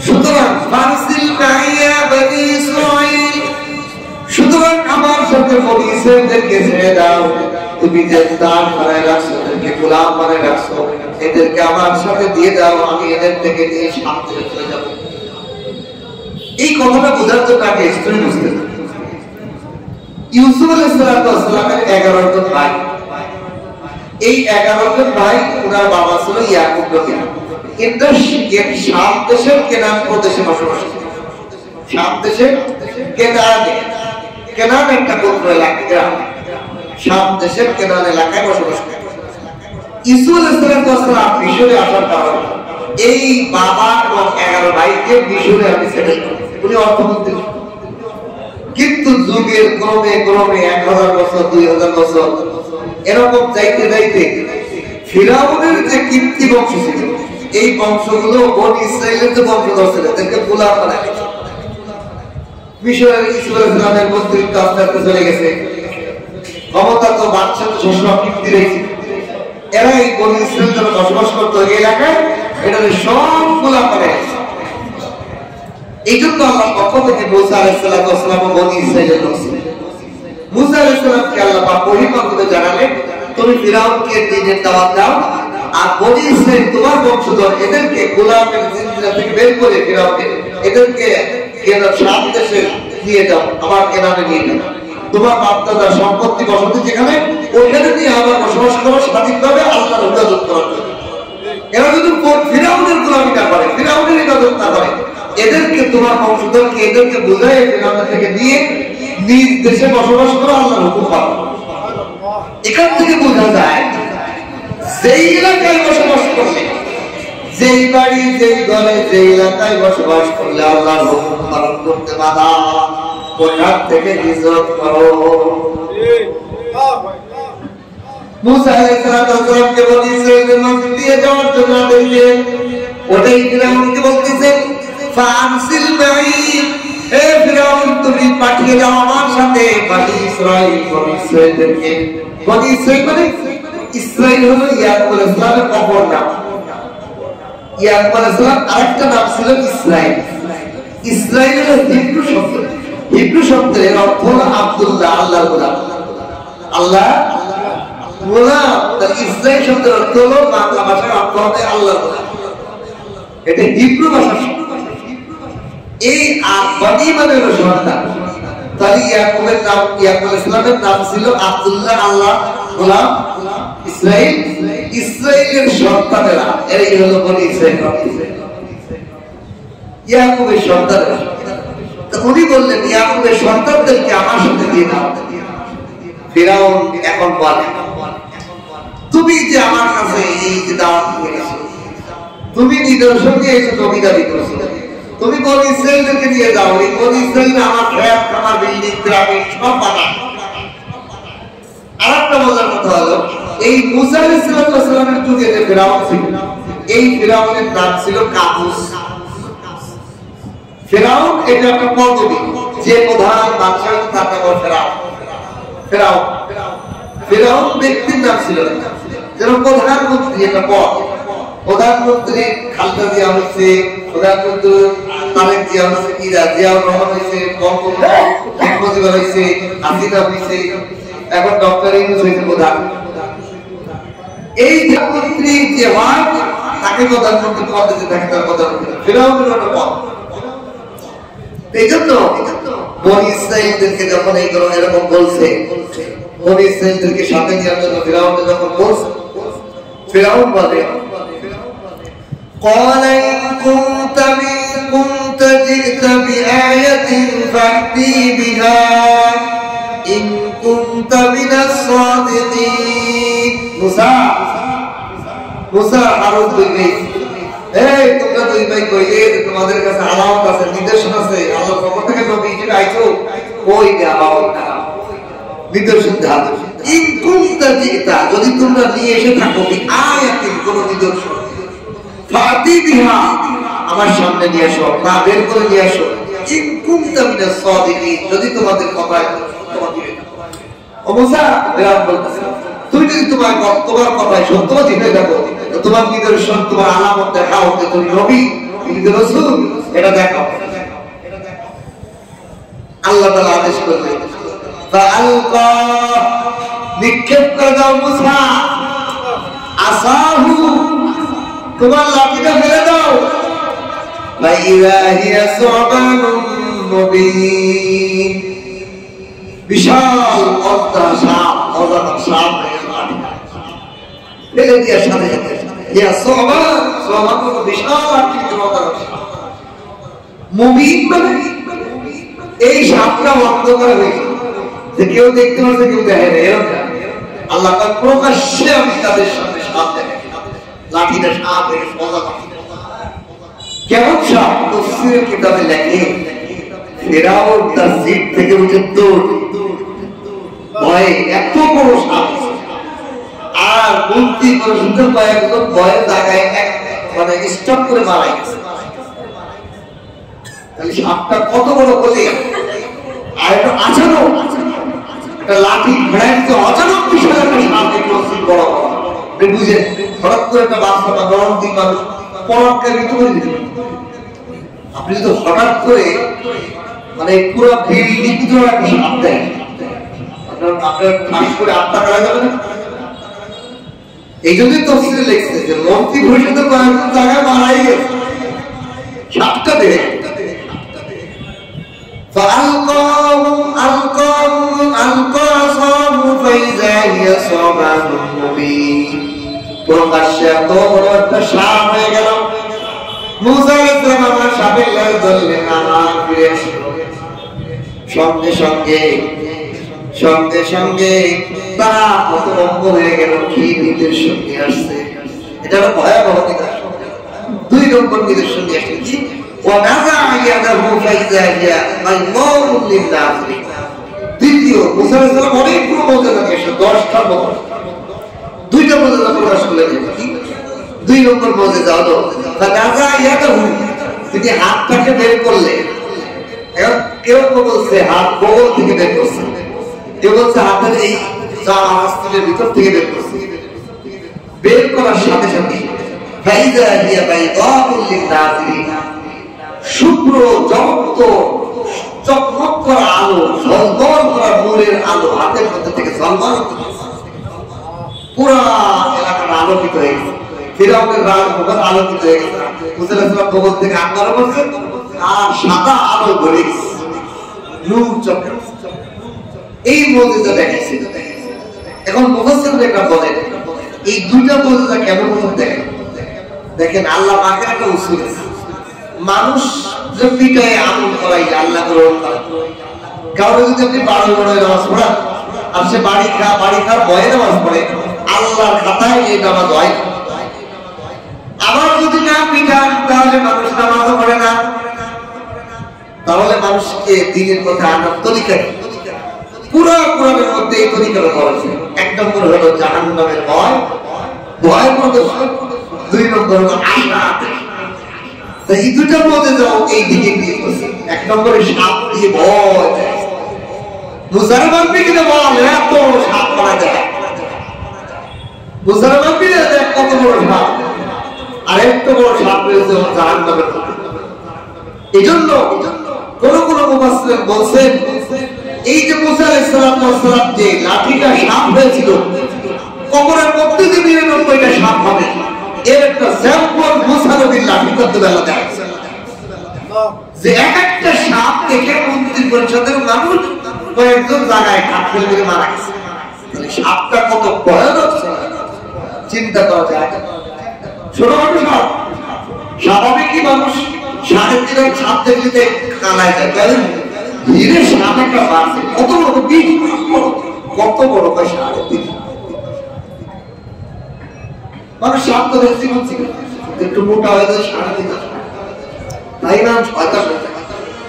Speaker 1: সুতরাং ফারসিল মাইয়া বনি ইসরাঈল, সুতরাং আমার সাথে বনি ইসরাঈলদেরকে ছেড়ে দাও। তুমি যে দান বানায় রাখছো, এদেরকে গোলাম বানায় রাখছো, এদেরকে আমার সাথে দিয়ে দাও, আমি এদের থেকে নিয়ে সামনে চলে যাব। এই কথাটা বোঝার জন্য আগে স্টোরি বুঝতে হবে। ইউসুফ আলাইহিস সালামের 11 জন ভাই, এই 11 জন ভাই ওনার বাবা ছিল ইয়াকুব নবী। কিন্তু শাম দেশের কেনান প্রদেশে বসবাস করত। শাম দেশের কেনান একটা গোত্র এলাকা, শাম দেশের কেনান এলাকায় বসবাস করত। ইউসুফ আলাইহিস সালাম মিশরে আসার কারণে এই বাবা এবং 11 ভাইকে মিশরে আমি ছেড়ে দিই। উনি অর্থমন্ত্রী, কিন্তু যুগের ক্রমে ক্রমে 1000 বছর 2000 বছর এরকম যাইতে যাইতে ফিরাউনের যে কীর্তি বংশ ছিল, এই বংশগুলো বনি ইসরাইলের যে বংশধর ছিল তাদেরকে গোলাম বানায় দিয়েছে। মিশরের ইউসুফ আলাইহিস সালামের মন্ত্রিত্ব আস্তে আস্তে চলে গেছে, ক্ষমতা তো বাদশাহ তো সবসময় কীর্তি রয়েছে। এরা এই বনি ইসরাইল যারা বসবাস করতো এই এলাকায়, এটা সব গোলাম বানায় দিয়েছে। এই জন্য আল্লাহ পক্ষ থেকে মুসা আলাইহিস সালাম বনি ইসরাইলের লোক ছিলেন। মুসা আলাইহিস সালামকে আল্লাহ পাক ওহী মাধ্যমে জানালেন, তুমি ফিরাউনকে দ্বীনের দাওয়াত দাও, আর বনি ইসরাইল তোমার বংশধর, এদেরকে গোলামের জিনজিরা থেকে বের করে ফিরাউনকে এদেরকে শাম দেশে নিয়ে যাও, আমার কেনানে নিয়ে যাও। তোমার বাপ-দাদার সম্পত্তি বসতি যেখানে, ওইখানে নিয়ে আবার বসবাস করো স্বাধীনভাবে, আল্লাহর ইবাদত করার জন্য। এরা যদি ফিরাউনের গোলামি না করে, ফিরাউনের ইবাদত না করে, এদেরকে তোমার বংশধরকে এদেরকে বুঝাই ফিরাউন থেকে নিয়ে নিজ দেশে বসবাস করো, আল্লাহর হুকুম পালন। এখান থেকে বোঝা যায় যেই এলাকায় বসবাস করলে, যেই বাড়ি যেই ঘরে যেই এলাকায় বসবাস করলে আল্লাহর হুকুম পালন করতে বাধা, ওখান থেকে হিজরত করো। মুসা আলাইহিস সালামকে বনি ইসরাইলের মধ্যে দিয়ে যাওয়ার জন্য আদেশ দিলেন। ওটাই ফিরাউনকে বলতেছেন, ফারসিল মাই, হে ফিরাউন তুমি পাঠিয়ে দাও আমার সাথে বনি ইসরাইল, বনি ইসরাইলদেরকে। বনি ইসরাইল মানে ইসরাইল হলো ইয়াকুব আলাইহিস সালামের অপর নাম। ইয়াকুব আলাইহিস সালাম আরেকটা নাম ছিল ইসরাইল। ইসরাইল হলো হিব্রু শব্দ, হিব্রু শব্দের অর্থ হলো আব্দুল্লাহ, আল্লাহর গোলাম। আল্লাহ গোলাম, তার ইসরাইল শব্দের অর্থ হলো বাংলা ভাষার অর্থ হবে আল্লাহর গোলাম। এটা হিব্রু ভাষার শব্দ। এই বনি মানে হলো সন্তান। তাহলে ইয়াকুবের নাম, ইয়াকুব আলাইহিস সালামের নাম ছিল আব্দুল্লাহ, আল্লাহ গোলাম। ইসরাইল, ইসরাইলের সন্তানেরা, এরাই হলো বনি ইসরাইল। ইয়াকুবের সন্তানেরা, তো উনি বললেন ইয়াকুবের সন্তানদেরকে আমার সাথে দিয়ে দাও। ফিরাউন এখন বলে, তুমি যে আমার কাছে এই যে দাওয়াত নিয়ে এসেছো, তুমি নিদর্শন নিয়ে এসেছো, দাবি করেছো, তুমি বনি ইসরাইলদেরকে নিয়ে যাও। এই বনি ইসরাইল আমার খেত, আমার বিল্ডিং, গ্রামীণ সব বানায়। আরেকটা মজার কথা হলো, এই মুসা আলাইহিস সালামের যুগে যে ফিরাউন ছিল, এই ফিরাউনের নাম ছিল কাবুস। ফিরাউন এটা একটা পদবি, যে প্রধান বাদশা তার নাম ফিরাউন। ফিরাউন ফিরাউন ব্যক্তির নাম ছিল না, যেন প্রধানমন্ত্রী একটা পদ। প্রধানমন্ত্রী খালেদা জিয়া হয়েছে, প্রধানমন্ত্রী তারেক জিয়া হয়েছে, জিয়াউর রহমান হয়েছে, শেখ মুজিবুর হয়েছে, হাসিনা হয়েছে, এখন ডক্টর ইউনূস হয়েছে প্রধান। এই প্রধানমন্ত্রী যে হয় তাকে প্রধানমন্ত্রী পদ দিতে থাকে, তার প্রধানমন্ত্রী। ফিরাউনের একটা পদ। এই জন্য বনি ইসরাইলদেরকে যখন এই এরকম বলছে, বনি ইসরাইলদেরকে সাথে নেওয়ার জন্য ফিরাউনকে যখন বলছে, ফিরাউন বলে, قال إن كنت جئت بآية فأتي بها إن كنت من الصادقين। মুসা আরো দুই ভাই, এই তোমরা দুই ভাই কইলে তোমাদের কাছে আলামত আছে, নিদর্শন আছে, আল্লাহর পক্ষ থেকে নবী হিসেবে আইছো, ওই আলামতটা নিদর্শন দাও। ইন কুনতা জিতা, যদি তোমরা নিয়ে এসে থাকো আয়াতিন কোন নিদর্শন, ফাতি বিহা, আমার সামনে নিয়ে আসো, না বের করে নিয়ে আসো। ইন কুনতা মিনাস সাদিকিন, যদি তোমাদের কথায় তোমাকে ও মুসা বিরাট বলতেছে, তুমি যদি তোমার কথায় সত্যবাদী হয়ে থাকো, তো তোমার নিদর্শন, তোমার আলামত দেখাও যে তুমি নবী, তুমি রাসূল, এটা দেখাও। আল্লাহ তাআলা আদেশ করলেন, ফাআলকা, নিক্ষেপ করে দাও মুসা আসাহু, তোমার লাঠিটা ফেলে দাও। ফাইযা হিয়া সুবানুন মুবিন, বিশাল অদ্দা সাপ, অজানা সাপ ফেলে দিয়ে সাথে সাথে ইয়া সুবান, সুবান মানে বিশাল আকৃতির অজানা সাপ। মুবিন মানে এই সাপটা বন্ধ করে হয়েছে, যে কেউ দেখতে পাচ্ছে কেউ দেখে না, এরকম। আল্লাহ পাক প্রকাশ্যে আমি তাদের সামনে সাপ দেখে, লাঠিটা সাপ কেমন সাপ? তাফসীরের কিতাবে লেখে ফিরাউন তার জিদ থেকে উঠে দৌড়, ভয়ে, এত বড় সাপ। আর মন্ত্রী করে সুন্দর কয়েকজন ভয়ে জায়গায় মানে স্টপ করে মারাই গেছে। তাহলে সাপটা কত বড় ক্ষতি। আর একটা আচানক একটা লাঠি ঘেরাইতে অচানক বিশাল একটা সাপ দেখলো, বড় বুঝে হঠাৎ করে একটা বাচ্চা বা গরম দিন মানুষ পরকে ঋতু করে দিতে। আপনি যদি হঠাৎ করে মানে পুরো বিল্ডিং জোড়া একটা সাপ দেয়, আপনার ঠাস করে আত্মা করা যাবে না। এই জন্যই তফসিলে লিখছে যে মন্ত্রী পরিষদে কয়েকজন জায়গায় মারাই গেছে সাপটা দেখে। প্রকাশ্যে এত বড় একটা সাপ হয়ে গেল। মুসা ইসলাম আমার সাপের গায়ে ধরলেন, আমার ফিরে আসলো। সঙ্গে সঙ্গে সঙ্গে সঙ্গে তারা হতভম্ব হয়ে গেল, কি নিদর্শন নিয়ে আসছে। এটা একটা ভয়াবহ নিদর্শন। 2 নম্বর নিদর্শন নিয়ে আসছে কি? দ্বিতীয়, মুসা ইসলাম অনেকগুলো মর্যাদা নিয়ে আসছে, 10টা মর্যাদা। 2টা মর্যাদা প্রকাশ করলেন। 2 নম্বর মর্যাদা হলো তিনি হাতটাকে বের করলে। কেউ বলছে হাত বগল থেকে বের করছে, কেউ বলছে হাতের এই আস্তিনের ভিতর থেকে বের করছে। বের করার সাথে সাথে শুভ্র জগত চকমক করা আলো, ঝলমল করা নূরের আলো হাতের মধ্যে থেকে ঝলমল, পুরা এলাকাটা আলোকিত হয়ে গেছে। ফিরাউনের রাজভবন আলোকিত হয়ে গেছে। মুসা ইসলাম ভবন থেকে আঙ্গারা করছে আর সাদা আলো ধরে নূর চক্র। এই মর্যাদা দেখাইছে। এখন মুফাসসিররা একটা বলেন, এই 2টা মর্যাদা কেমন দেখেন? দেখেন আল্লাহ পাকের একটা উসুল আছে। মানুষ যে পিটায় আমল করাই আল্লাহ গ্রহণ করে। কারো যদি আপনি 12 বড় নামাজ পড়ান আর সে বাড়ি খাওয়ার ভয়ে নামাজ পড়ে, আল্লাহর খাতায় এই নামাজ হয়। আবার যদি না পিটান তাহলে মানুষ নামাজও পড়ে না। তাহলে মানুষকে দিনের কথা আনার তরিকা পুরো কোরআনের মধ্যে এই তরিকা বলা আছে। 1 নম্বর হলো জাহান্নামের ভয়, ভয় প্রদর্শন। 2 নম্বর হলো আশা। তাই এই 2টার মধ্যে যাও এই দিকে দিয়ে বসে। 1 নম্বরে সাপ দিয়ে ভয়। মুসলমান বিকে বল এত সাপ মারা যায়। মুসলমান বিকে দেখ কত বড় সাপ, আর এত বড় সাপ রয়েছে জাহান্নামের মধ্যে। এজন্য কোন কোন মুফাসসির বলছেন এই যে মুসা আলাইহিস সালাম যে লাঠিটা সাপ হয়েছিল, কবরের মধ্যে যে 99টা সাপ হবে, এর একটা স্যাম্পল মুসা নবীর লাঠি করতে বেলা যায়। যে এক একটা সাপ দেখে মন্ত্রী পরিষদের মানুষ কয়েকজন জায়গায় কাঠ ফেলে করে মারা গেছে। তাহলে সাপটা কত ভয়ানক চিন্তা করা যায়। ছোট সাপ, স্বাভাবিকই মানুষ 3.5 সাপ দেখলে কানায় যায়। ধীরে সাপ একটা বাড়ছে, কত বড় বিষ, কত বড় 3.5। মানুষ সাপ তো দেখছি বলছি একটু মোটা হয়ে যায় 3.5, তাই না? 6টা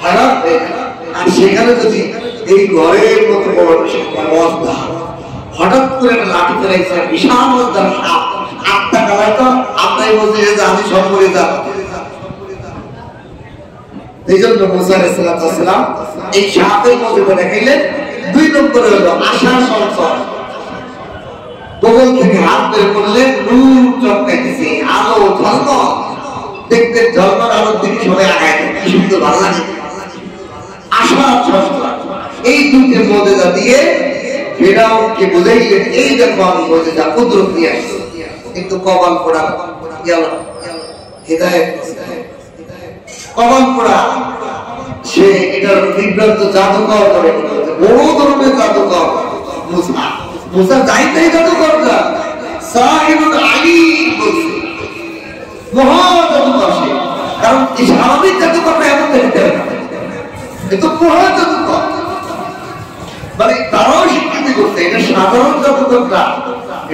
Speaker 1: হারাম হয়ে যায়। আর সেখানে যদি এই ঘরের মতো বড় অবস্থা, হঠাৎ করে একটা লাঠি ফেলাইছে, বিশাল অবস্থার সাপ, 8টা কালায় তো আপনাই বলছে যে আমি সব করে যাব। এই জন্য মুসা আলাইহিস সালাম এই সাপের মধ্যে দেখাইলেন। 2 নম্বরে হলো আশা সংসার, বগল থেকে হাত বের করলে নূর চমকাইতেছে, আলো ঝলমল, দেখতে ঝলমল আলোর দিকে সবাই আগায়, কি সুন্দর ভালো লাগে। আশা সংসার, এই দুইটা মুজিজা দিয়ে ফিরাউনকে বুঝাইলেন, এই দেখো আমি মুজিজা কুদরত নিয়ে আসছি। কিন্তু কপাল পোড়া গেল, হিদায়াত কপাল পোড়া, সে এটার বিভ্রান্ত জাদুকর করে, বড় ধরনের জাদুকর মুসা। মুসা যাইতেই জাদুকর না, সাহিরুল আলীম বলছে, মহা জাদুকর সে। কারণ এই স্বাভাবিক জাদুকরটা এমন দেখতে হবে না, এ তো মহা জাদুকর, মানে তারাও স্বীকৃতি করছে এটা সাধারণ জাদুকর না,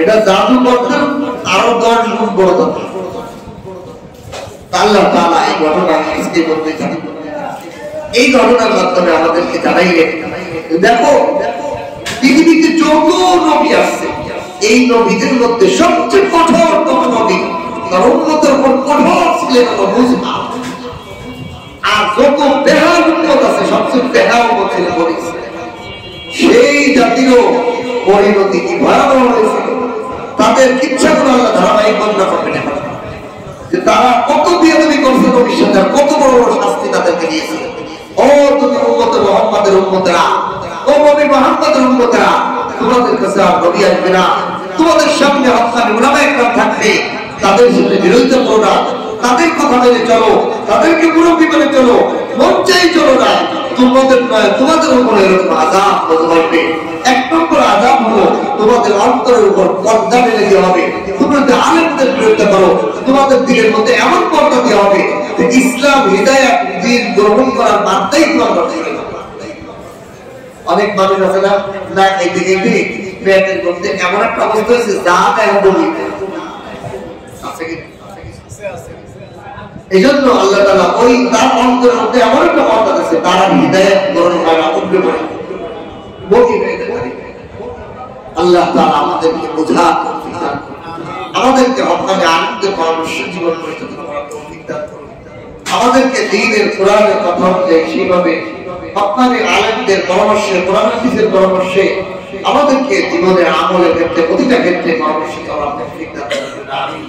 Speaker 1: এটা জাদুকরদের আরো 10 গুণ বড় জাদু। আল্লাহ তাআলা এই ঘটনা আজকে বলতে চান, এই ঘটনার মাধ্যমে আমাদেরকে জানাইলেন, দেখো পৃথিবীতে যত নবী আছে, এই নবীদের মধ্যে সবচেয়ে কঠোর কোন নবী, তার উম্মতের উপর কঠোর ছিলেন মুসা। আর যত বেহাল উম্মত আছে, সবচেয়ে বেহাল উম্মত ছিলেন বনী ইসরাঈল। সেই জাতিরও পরিণতি কি ভয়াবহ হয়েছিল, তাদের কিচ্ছাগুলো আল্লাহ ধারাবাহিক বর্ণনা করবেন যে তারা কত বিয়াদবি করছে নবীর সাথে, কত বড় বড় শাস্তি তাদেরকে দিয়েছিল। ও তুমি উম্মতে মুহাম্মাদের উম্মতেরা, ও নবী মুহাম্মাদের উম্মতেরা, তোমাদের কাছে আর নবী আসবে না, তোমাদের সামনে হক্কানি উলামায়ে কেরাম থাকবে, তাদের সাথে বিরোধিতা করো না, তাদের কথা মেনে চলো, তাদেরকে মুরব্বি মেনে চলো, মন চাই চলো না, তোমাদের উপরে এরকম আযাব বসবে। 1 নম্বর আযাব হলো তোমাদের অন্তরের উপর পর্দা মেলে দেওয়া হবে, তোমরা যে আলেমদের বিরুদ্ধে করো, তোমাদের দিলের মধ্যে এমন পর্দা দেওয়া হবে যে ইসলাম হিদায়াত দ্বীন গ্রহণ করার মাত্রাই তোমার থাকবে। অনেক মানুষ আছে না, না খাইতে খাইতে পেটের মধ্যে এমন একটা অবস্থা হয়েছে যা তাই বলি আছে কি। এই জন্য আল্লাহ তাআলা ওই তার অন্তরের মধ্যে এমন একটা পর্দা দিয়েছে, তারা হিদায়াত গ্রহণ করা উঠবে পড়ে বকি হয়ে যায়। আল্লাহ তাআলা আমাদেরকে বোঝা, আমাদেরকে হক্কানি আলেমদের পরামর্শ জীবন পরিচালনা করার তৌফিক দান করুন, আমাদেরকে দ্বীনের কোরআনের কথা অনুযায়ী সেইভাবে হক্কানি আলেমদের পরামর্শে, কোরআন হাদিসের পরামর্শে আমাদেরকে জীবনের আমলের ক্ষেত্রে, প্রতিটা ক্ষেত্রে পরামর্শ করার তৌফিক দান করুন। আমিন।